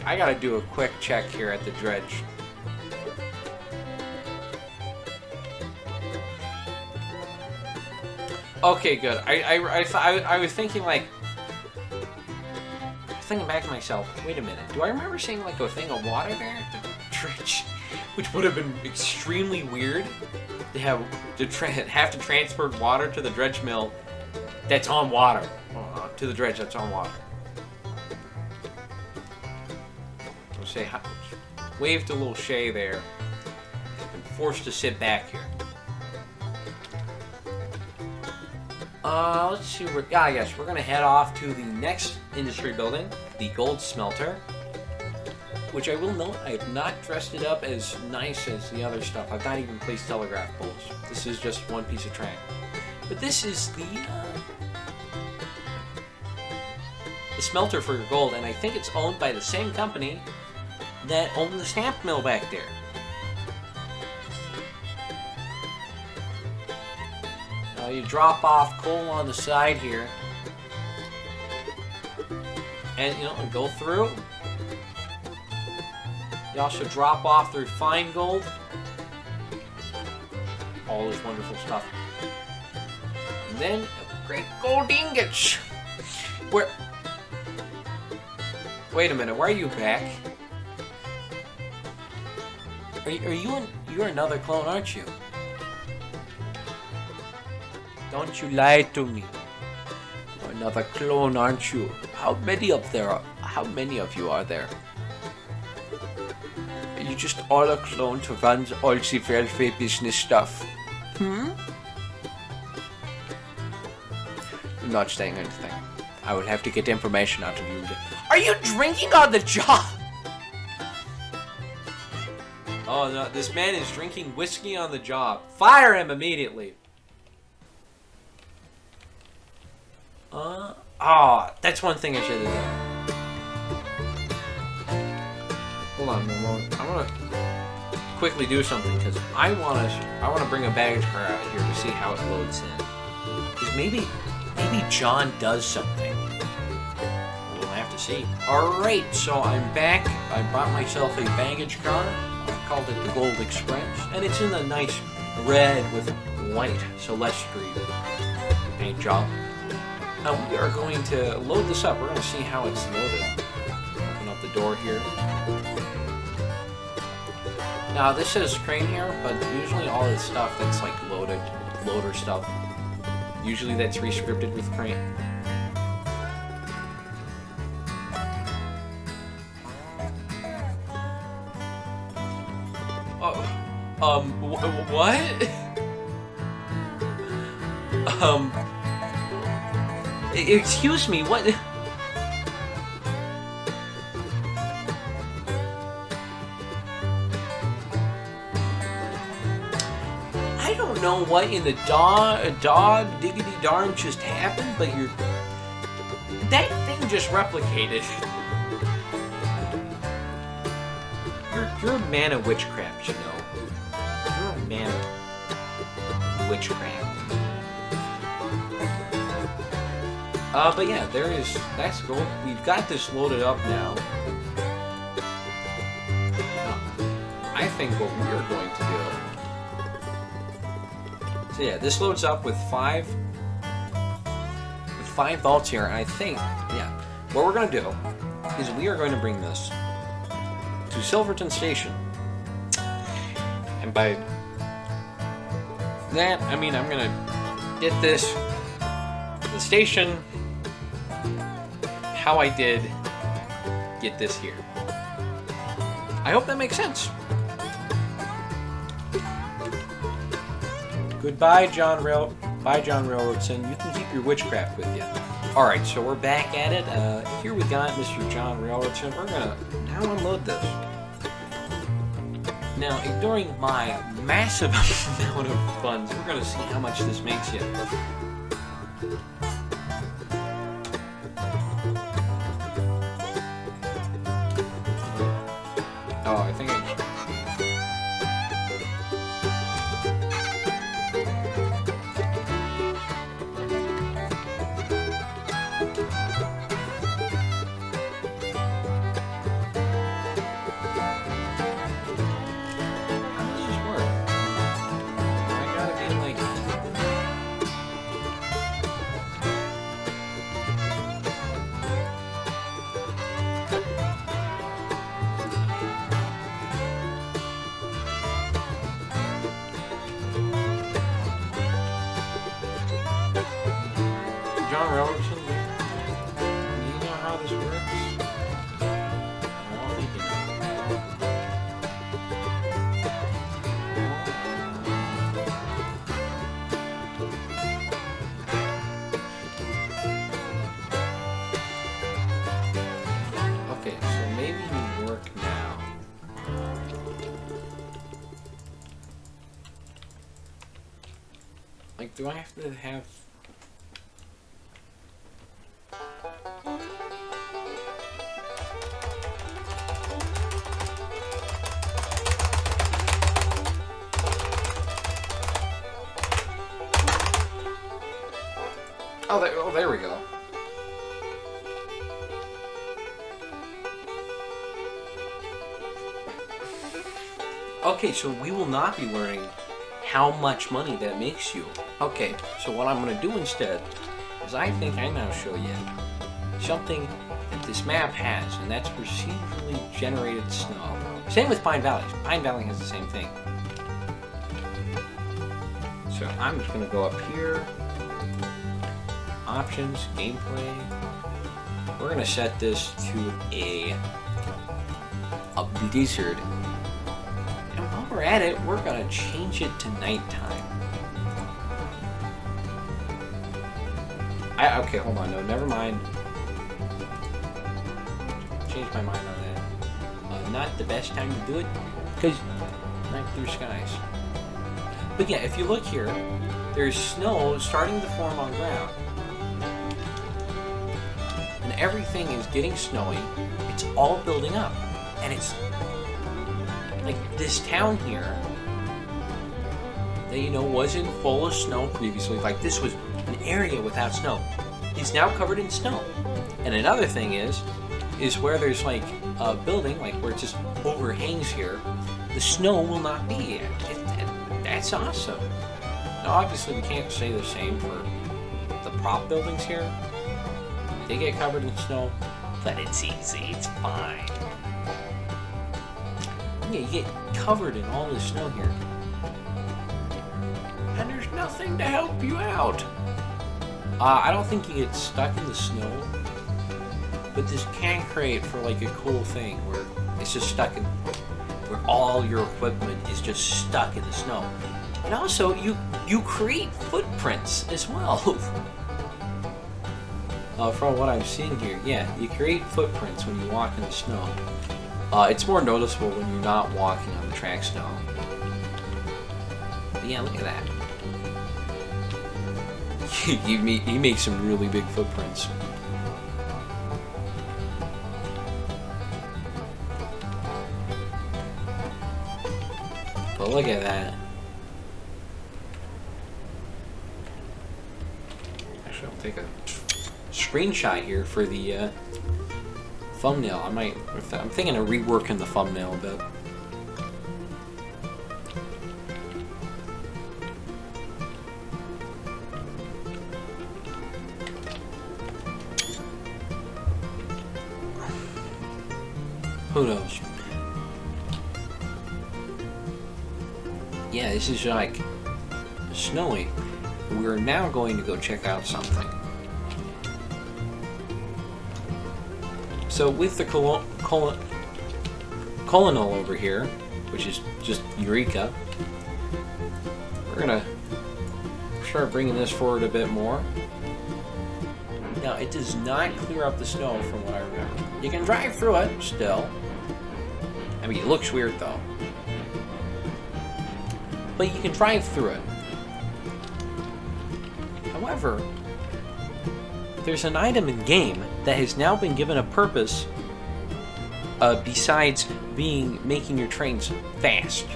I gotta do a quick check here at the dredge. Okay, good. I was thinking, like... thinking back to myself, wait a minute, do I remember seeing like a thing of water there at the dredge? Which would have been extremely weird to have to transfer water to the dredge mill that's on water. To the dredge that's on water. I'll say, waved a little Shay there. Been forced to sit back here. Let's see where. Yeah, I guess we're gonna head off to the next industry building, the gold smelter. Which I will note, I have not dressed it up as nice as the other stuff. I've not even placed telegraph poles. This is just one piece of track. But this is the smelter for your gold, and I think it's owned by the same company that owned the stamp mill back there. You drop off coal on the side here, and and go through. You also drop off the refined gold, all this wonderful stuff, and then great gold ingots. Where? Wait a minute, why are you back? You're another clone, aren't you? Don't you lie to me. You're another clone, aren't you? How many of you are there? Are you just all a clone to run all the welfare business stuff? I'm not saying anything. I will have to get information out of you. Are you drinking on the job? Oh no, this man is drinking whiskey on the job. Fire him immediately. That's one thing I should have done. Hold on a moment. I want to quickly do something because I want to bring a baggage car out here to see how it loads in. Because maybe John does something. We'll have to see. All right, so I'm back. I bought myself a baggage car. I called it the Gold Express, and it's in a nice red with white Celeste Street paint job. Now we are going to load this up. We're going to see how it's loaded. Open up the door here. Now this says crane here, but usually all this stuff that's like loader stuff, usually that's re-scripted with crane. What? Excuse me, what? know what in the dog diggity darn just happened, but that thing just replicated. You're a man of witchcraft, you know. You're a man of witchcraft. But yeah, that's cool. We've got this loaded up now. I think what we're going to do. So yeah, this loads up with five vaults here, and I think, yeah, what we're going to do is we are going to bring this to Silverton Station. And by that, I mean I'm going to get this to the station how I did get this here. I hope that makes sense. Goodbye, John Railroadson. You can keep your witchcraft with you. Alright, so we're back at it. Here we got Mr. John Railroadson. We're gonna now unload this. Now, ignoring my massive amount of funds, we're gonna see how much this makes you. Oh, I think John Railroadson, do you know how this works? I don't think you know. Okay, so maybe you work now. Like, do I have to have... Oh, there we go. Okay, so we will not be learning how much money that makes you. Okay, so what I'm going to do instead is I think I now show you something that this map has, and that's procedurally generated snow. Same with Pine Valley. Pine Valley has the same thing. So I'm just going to go up here. Options, gameplay. We're going to set this to a blizzard. And while we're at it, we're going to change it to nighttime. Okay, hold on. No, never mind. Changed my mind on that. Not the best time to do it, because night clear skies. But yeah, if you look here, there's snow starting to form on ground. And everything is getting snowy. It's all building up. And it's like this town here that, you know, wasn't full of snow previously. Like, this was an area without snow. It's now covered in snow. And another thing is where there's like a building, like where it just overhangs here, the snow will not be. That's awesome. Now, obviously, we can't say the same for the prop buildings here. They get covered in snow, but it's easy. It's fine. Yeah, you get covered in all this snow here, and there's nothing to help you out. I don't think you get stuck in the snow, but this can create for like a cool thing where it's just stuck in, where all your equipment is just stuck in the snow. And also, you create footprints as well. From what I'm seeing here, yeah, you create footprints when you walk in the snow. It's more noticeable when you're not walking on the track snow. But yeah, look at that. he makes some really big footprints. But look at that. Actually, I'll take a screenshot here for the thumbnail. I'm thinking of reworking the thumbnail a bit. Who knows? Yeah, this is like snowy. We're now going to go check out something. So with the colonel over here, which is just Eureka, we're gonna start bringing this forward a bit more. Now, it does not clear up the snow from what I remember. You can drive through it still. I mean, it looks weird though. But you can drive through it. However, there's an item in game that has now been given a purpose besides making your trains fast.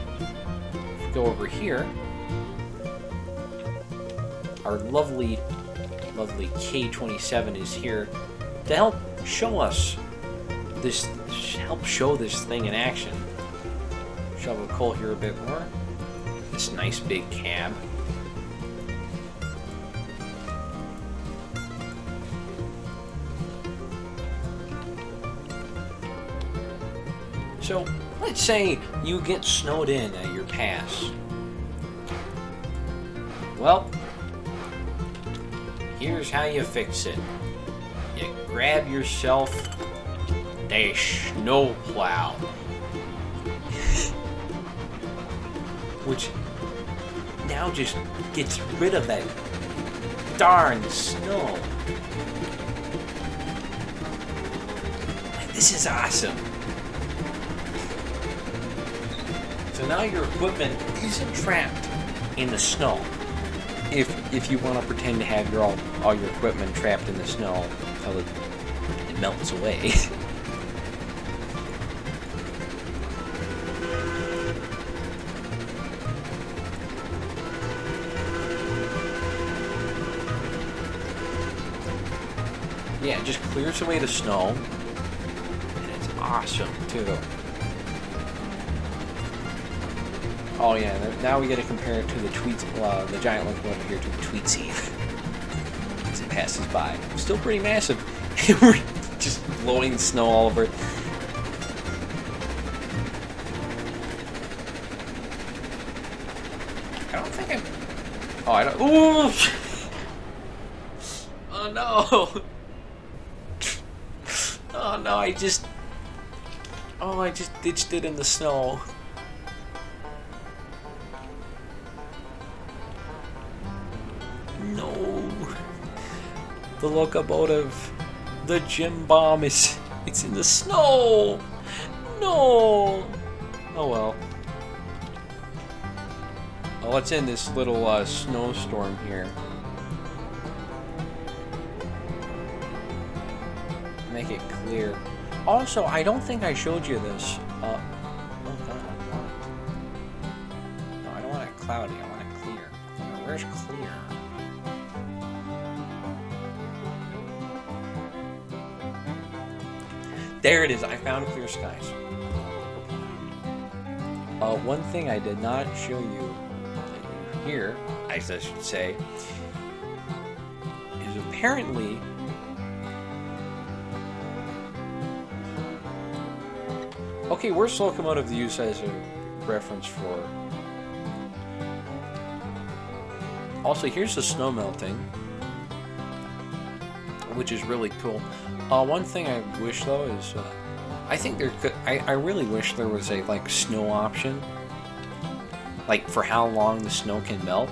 If we go over here, our lovely K27 is here to help show us this, show this thing in action. Shovel coal here a bit more. This nice big cab. So, let's say you get snowed in at your pass. Well, here's how you fix it. You grab yourself a snow plow. Which now just gets rid of that darn snow. This is awesome. So now your equipment isn't trapped in the snow. If you want to pretend to have all your equipment trapped in the snow until it melts away. Yeah, it just clears away the snow, and it's awesome too. Oh yeah, now we got to compare it to the the giant locomotive here to the Tweetsy as it passes by. Still pretty massive. We're just blowing snow all over it. I don't think I'm. Oh, I don't. Ooh! Oh no! Oh no! I just ditched it in the snow. The locomotive, the gym bomb it's in the snow. No. Oh well. Well, let's end this little snowstorm here. Make it clear. Also, I don't think I showed you this. Oh god, no, I don't want it cloudy. I want it clear. Where's clear? There it is, I found clear skies. One thing I did not show you here, I should say, is apparently okay, where's locomotive used as a reference for? Also, here's the snow melting, which is really cool. One thing I wish though is, I think there could. I really wish there was a snow option, like for how long the snow can melt,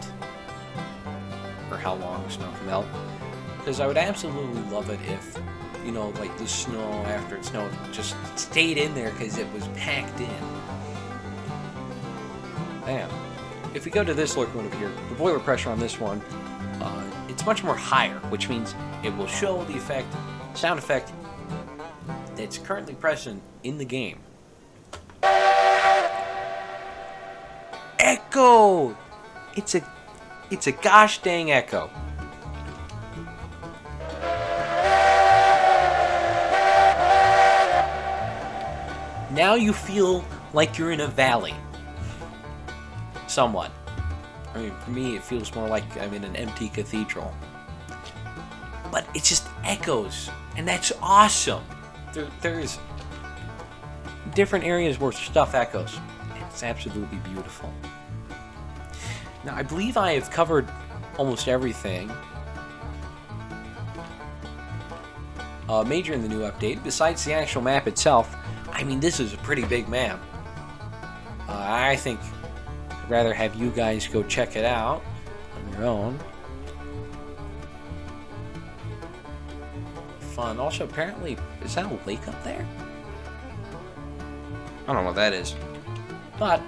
or how long the snow can melt. Because I would absolutely love it if, the snow after it snowed just stayed in there because it was packed in. Damn. If we go to this locomotive here, the boiler pressure on this one it's much more higher, which means it will show the sound effect that's currently present in the game. Echo! It's a gosh dang echo. Now you feel like you're in a valley. Somewhat. I mean, for me, it feels more like I'm in an empty cathedral. But it just echoes, and that's awesome. There's different areas where stuff echoes. It's absolutely beautiful. Now, I believe I have covered almost everything major in the new update. Besides the actual map itself, I mean, this is a pretty big map. I think I'd rather have you guys go check it out on your own. Fun. Also, apparently, is that a lake up there? I don't know what that is. But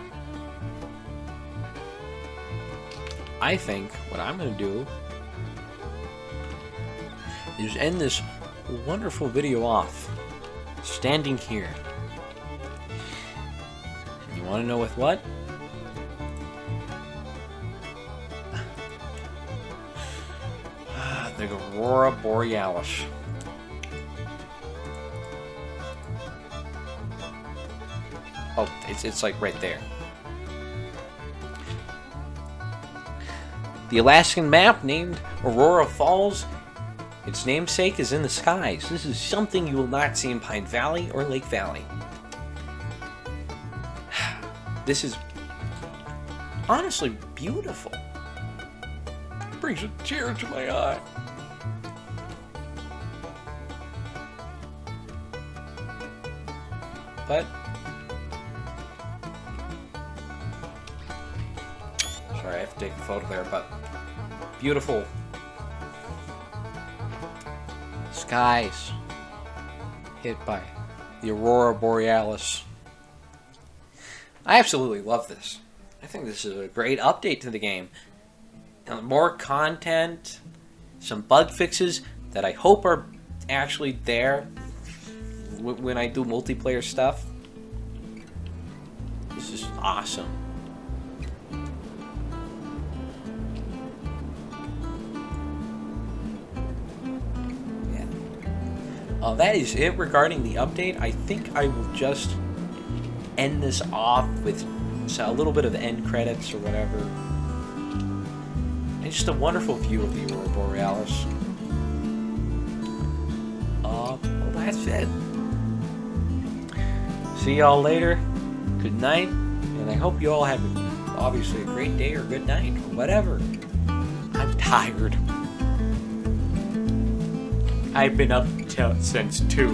I think what I'm going to do is end this wonderful video off standing here. You want to know with what? The Aurora Borealis. Oh, it's like right there. The Alaskan map named Aurora Falls. Its namesake is in the skies. This is something you will not see in Pine Valley or Lake Valley. This is honestly beautiful. It brings a tear to my eye. But sorry, I have to take a photo there, but beautiful skies hit by the Aurora Borealis. I absolutely love this. I think this is a great update to the game. Now, more content, some bug fixes that I hope are actually there when I do multiplayer stuff. This is awesome. That is it regarding the update. I think I will just end this off with a little bit of end credits or whatever. And just a wonderful view of the Aurora Borealis. Well, that's it. See y'all later. Good night. And I hope you all have obviously a great day or good night or whatever. I'm tired. I've been up since 2.